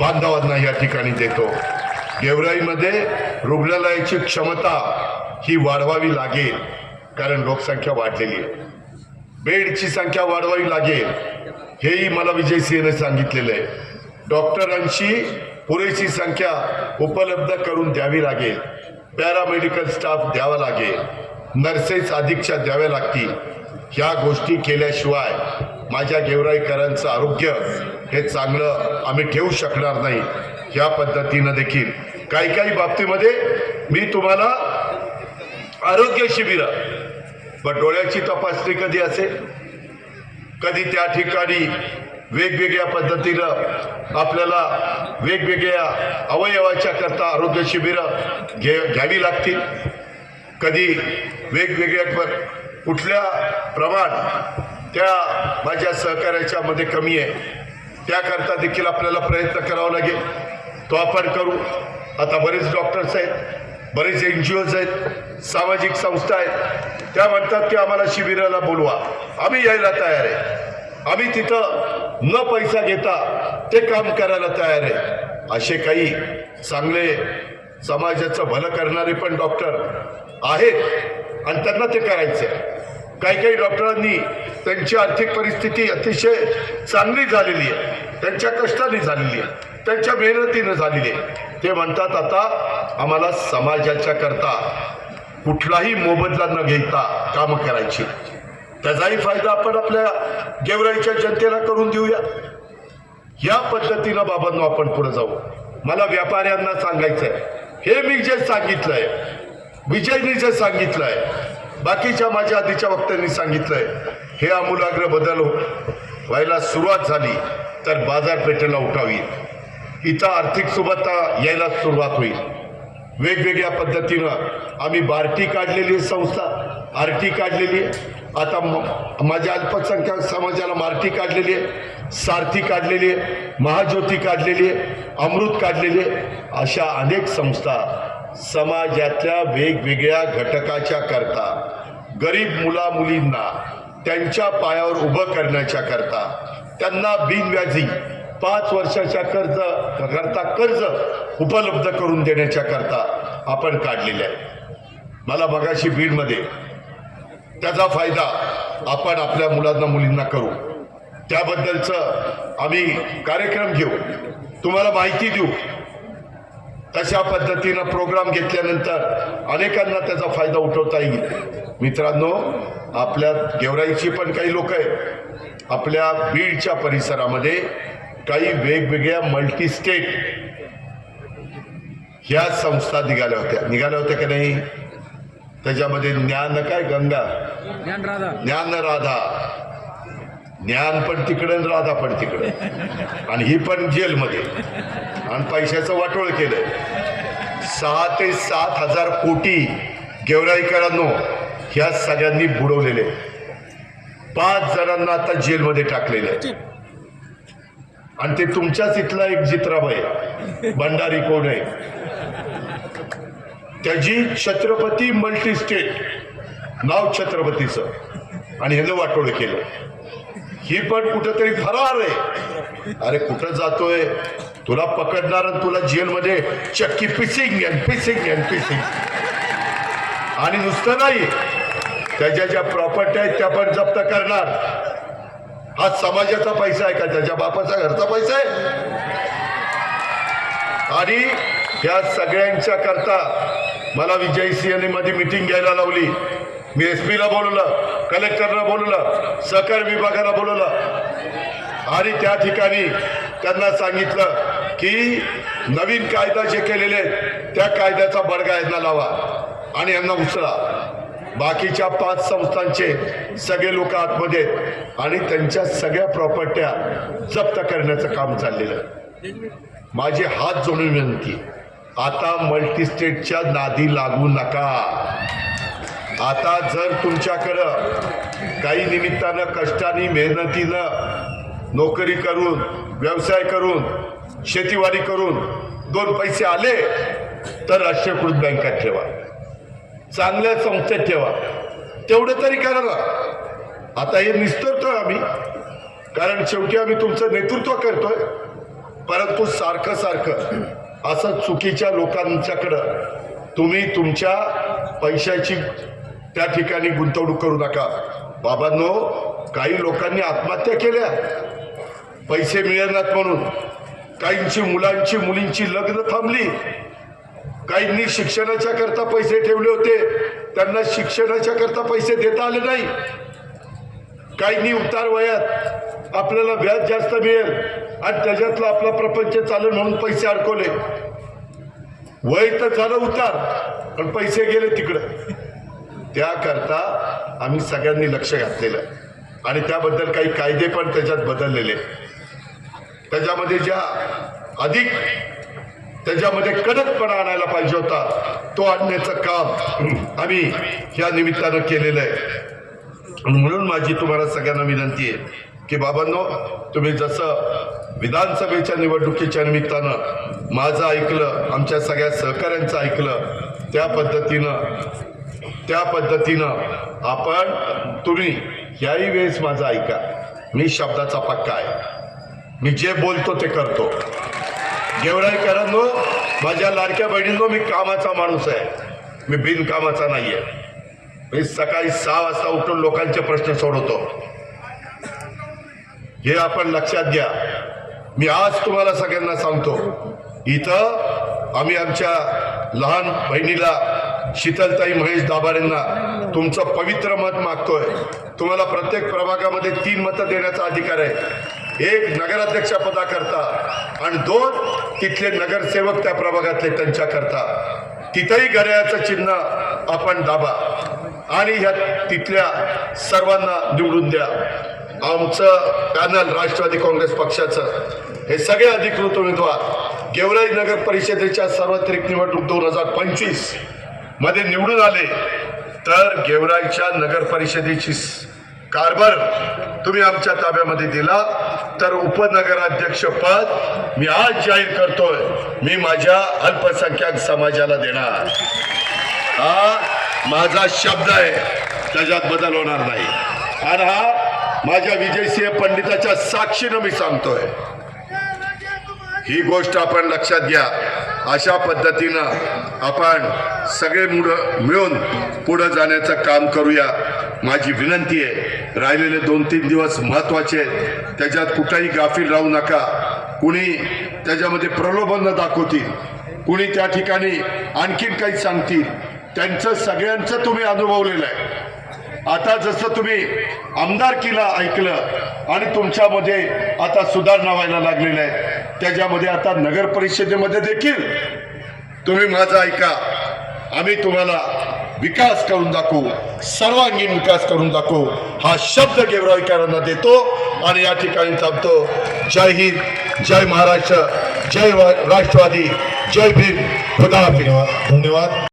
बांधवांना या ठिकाणी देतो. गेवराईमध्ये रुग्णालयाची क्षमता ही वाढवावी लागेल, कारण लोकसंख्या वाढलेली आहे. बेडची संख्या वाढवावी लागेल, हेही मला विजयसिंहने सांगितलेलं आहे. डॉक्टरांची पुरेशी संख्या उपलब्ध करून द्यावी लागेल, पॅरामेडिकल स्टाफ द्यावा लागेल, नर्सेस अधिकच्या द्याव्या लागतील. ह्या गोष्टी केल्याशिवाय माझ्या गेवराईकरांचं आरोग्य हे चांगलं आम्ही ठेवू शकणार नाही. ह्या पद्धतीनं देखील काही बाबतीमध्ये मी तुम्हाला आरोग्य शिबिरं, पण डोळ्याची तपासणी कधी असेल, कधी त्या ठिकाणी वेगवेगळ्या पद्धतीनं आपल्याला वेगवेगळ्या अवयवाच्या करता आरोग्य शिबिरं घ्यावी लागतील, कधी वेगवेगळ्या कुठल्या प्रमाण त्या माझ्या सहकार्याच्या मध्ये कमी आहे, त्याकरता देखील आपल्याला प्रयत्न करावा लागेल. तो आपण करू. आता बरेच डॉक्टर्स आहेत, बरेच NGOs आहेत, सामाजिक संस्था आहेत, त्या म्हणतात की आम्हाला शिबिराला बोलवा. आम्ही यायला तयार आहे. आम्ही तिथं न पैसा घेता ते काम करायला तयार आहे. असे काही चांगले समाजाचं भलं करणारे पण डॉक्टर आहेत आणि त्यांना ते करायचं आहे. काही डॉक्टरांनी त्यांची आर्थिक परिस्थिती अतिशय चांगली झालेली आहे, त्यांच्या कष्टाने झालेली आहे, त्यांच्या मेहनतीनं झालेली आहे. ते म्हणतात आता आम्हाला समाजाच्या करता कुठलाही मोबदला न घेता कामं करायची. त्याचाही फायदा आपण आपल्या गेवराईच्या जनतेला करून देऊया. या पद्धतीनं बाबांनो आपण पुढे जाऊ. मला व्यापाऱ्यांना सांगायचं आहे, हे मी जे सांगितलंय, विजयनी जे सांगितलंय, बाकीच्या माझ्या आधीच्या वक्त्यांनी सांगितलंय, हे आमूलाग्र बदल व्हायला सुरुवात झाली तर बाजारपेठेला उठावी, इथं आर्थिक सुबत्ता यायला सुरुवात होईल. वेगवेगळ्या पद्धतीनं आम्ही बार्टी काढलेली आहे, संस्था आरटी काढलेली आहे. आता माझ्या अल्पसंख्याक समाजाला मार्टी काढलेली आहे, सारथी काढलेली आहे, महाज्योती काढलेली आहे, अमृत काढलेली आहे. अशा अनेक संस्था समाजातल्या वेगवेगळ्या घटकाच्या करता, गरीब मुला मुलींना त्यांच्या पायावर उभं करण्याच्या करता, त्यांना बिनव्याजी 5 वर्षाच्या कर्ज उपलब्ध करून देण्याच्या करता आपण काढलेले आहे. मला मगाशी बीडमध्ये त्याचा फायदा आपण आपल्या मुलांना मुलींना करू, त्याबद्दलचं आम्ही कार्यक्रम घेऊ, तुम्हाला माहिती देऊ. तशा पद्धतीनं प्रोग्राम घेतल्यानंतर अनेकांना त्याचा फायदा उठवता येईल. मित्रांनो, आपल्या गेवराईची पण काही लोक आहेत, आपल्या बीडच्या परिसरामध्ये काही वेगवेगळ्या मल्टी स्टेट ह्या संस्था निघाल्या होत्या का नाही? त्याच्यामध्ये ज्ञान काय गंगा, ज्ञान राधा, ज्ञान पण तिकडे आणि राधा पण तिकडे, आणि ही पण जेलमध्ये, आणि पैशाचं वाटोळ केलं. 6 ते 7 हजार कोटी गेवराईकरांनो ह्या सगळ्यांनी बुडवलेले. 5 जणांना आता जेलमध्ये टाकलेले आहे. आणि ते तुमच्याच इथला एक जित्राबाई भंडारी कोण आहे, त्याची छत्रपती मल्टी स्टेट नाव छत्रपतीचं, आणि ह्यानं वाटोळ केलं. ही पण कुठंतरी फरार आहे. अरे कुठं जातोय, तुला पकडणार आणि तुला जेलमध्ये चक्की पिसिंग अँड पिसिंग अँड पिसिंग. आणि नुसतं नाही, त्याच्या ज्या प्रॉपर्टी आहेत त्या पण जप्त करणार. हा समाजाचा पैसा आहे का? त्याच्या बापाचा घरचा पैसा आहे. आणि या सगळ्यांच्या करता मला विजयसिंहने मध्ये मीटिंग घ्यायला लावली. मी SP ला बोलवलं, कलेक्टरला बोलवलं, सहकार विभागाला बोलवलं, आणि त्या ठिकाणी त्यांना सांगितलं की नवीन कायदा जे केलेले त्या कायद्याचा बडगा यांना लावा आणि यांना उचला. बाकीच्या 5 संस्थांचे सगळे लोक आतमध्ये आहेत आणि त्यांच्या सगळ्या प्रॉपर्ट्या जप्त करण्याचं काम चाललेलं आहे. माझी हात जोडून विनंती, आता मल्टीस्टेटच्या नादी लागू नका. आता जर तुमच्याकडं काही निमित्तानं कष्टाने मेहनतीनं नोकरी करून व्यवसाय करून शेतीवाडी करून 2 पैसे आले तर राष्ट्रीयकृत बँकात ठेवा, चांगल्या संस्थेत ठेवा, तेवढं तरी करा ना. आता हे निस्तरतोय आम्ही, कारण शेवटी आम्ही तुमचं नेतृत्व करतोय, परंतु सारखं सारखं असं चुकीच्या लोकांच्याकडं तुम्ही तुमच्या पैशाची त्या ठिकाणी गुंतवणूक करू नका. बाबांनो, काही लोकांनी आत्महत्या केल्या पैसे मिळेनात म्हणून, काहींची मुलांची मुलींची लग्न थांबली, काहींनी शिक्षणाच्या करता पैसे ठेवले होते त्यांना शिक्षणाच्या करता पैसे देता आले नाही, काहींनी उतार वयात आपल्याला व्याज जास्त मिळेल आणि त्याच्यातला आपला प्रपंच चालेल म्हणून पैसे अडकवले. वय तर झालं उतार पण पैसे गेले तिकडं. त्याकरता आम्ही सगळ्यांनी लक्ष घातलेलं आणि त्याबद्दल काही कायदे पण त्याच्यात बदललेले, त्याच्यामध्ये ज्या अधिक त्याच्यामध्ये कडकपणा आणायला पाहिजे होता तो आणण्याचं काम आम्ही या निमित्तानं केलेलं आहे. म्हणून माझी तुम्हाला सगळ्यांना विनंती आहे की बाबांनो, तुम्ही जसं विधानसभेच्या निवडणुकीच्या निमित्तानं माझं ऐकलं, आमच्या सगळ्या सहकाऱ्यांचं ऐकलं, त्या पद्धतीनं आपण तुम्ही याही वेळेस माझं ऐका. मी शब्दाचा पक्का आहे, मी जे बोलतो ते करतो. गेवराईकरांनो, माझ्या लाडक्या बहिणींनो, मी कामाचा माणूस आहे, मी बिनकामाचा नाही आहे. मी सकाळी 6 वाजता उठून लोकांचे प्रश्न सोडवतो, हे आपण लक्षात घ्या. मी आज तुम्हाला सगळ्यांना सांगतो, इथं आम्ही आमच्या लहान बहिणीला शीतलताई महेश दाभाडेंना तुमचं पवित्र मत मागतोय. तुम्हाला प्रत्येक प्रभागामध्ये 3 मतं देण्याचा अधिकार आहे, 1 नगराध्यक्ष पदाकरता आणि 2 तिथले नगरसेवक त्या प्रभागातले त्यांच्याकरता. तिथंही घड्याळाचं चिन्ह आपण दाबा आणि ह्या तिथल्या सर्वांना निवडून द्या. आमचं पॅनल राष्ट्रवादी काँग्रेस पक्षाचं हे सगळे अधिकृत उमेदवार गेवराई नगर परिषदेच्या सार्वत्रिक निवडणूक 2025 मध्ये निवडून आले तर गेवराईच्या नगर परिषदेची कारभार तुम्ही आमच्या ताब्यामध्ये दिला तर उपनगराध्यक्ष पद मी आज जाहीर करतोय, मी माझ्या अल्पसंख्याक समाजाला देणार. हा माझा शब्द आहे, त्याच्यात बदल होणार नाही. आणि हा माझ्या विजयसिंह पंडिताच्या साक्षीनं मी सांगतोय. ही गोष्ट आपण लक्षात घ्या. अशा पद्धतीनं आपण सगळे मिळून पुढे जाण्याचं काम करूया. माझी विनंती आहे, राहिलेले 2-3 दिवस महत्वाचे आहेत, त्याच्यात कुठेही गाफील राहू नका. कुणी त्याच्यामध्ये प्रलोभन दाखवतील, कुणी त्या ठिकाणी आणखीन काही सांगतील, त्यांचं सगळ्यांचं तुम्ही अनुभवलेलं आहे. आता जसं तुम्ही आमदारकीला ऐकलं आणि तुमच्यामध्ये आता सुधारणा व्हायला लागलेल्या आहे, त्याच्यामध्ये आता नगर परिषदेमध्ये देखील तुम्ही माझं ऐका. आम्ही तुम्हाला विकास करून दाखवू, सर्वांगीण विकास करून दाखवू, हा शब्द गेवराईकरांना देतो आणि या ठिकाणी थांबतो. जय हिंद, जय महाराष्ट्र, जय राष्ट्रवादी, जय भीम, खुदा हाफिज. धन्यवाद.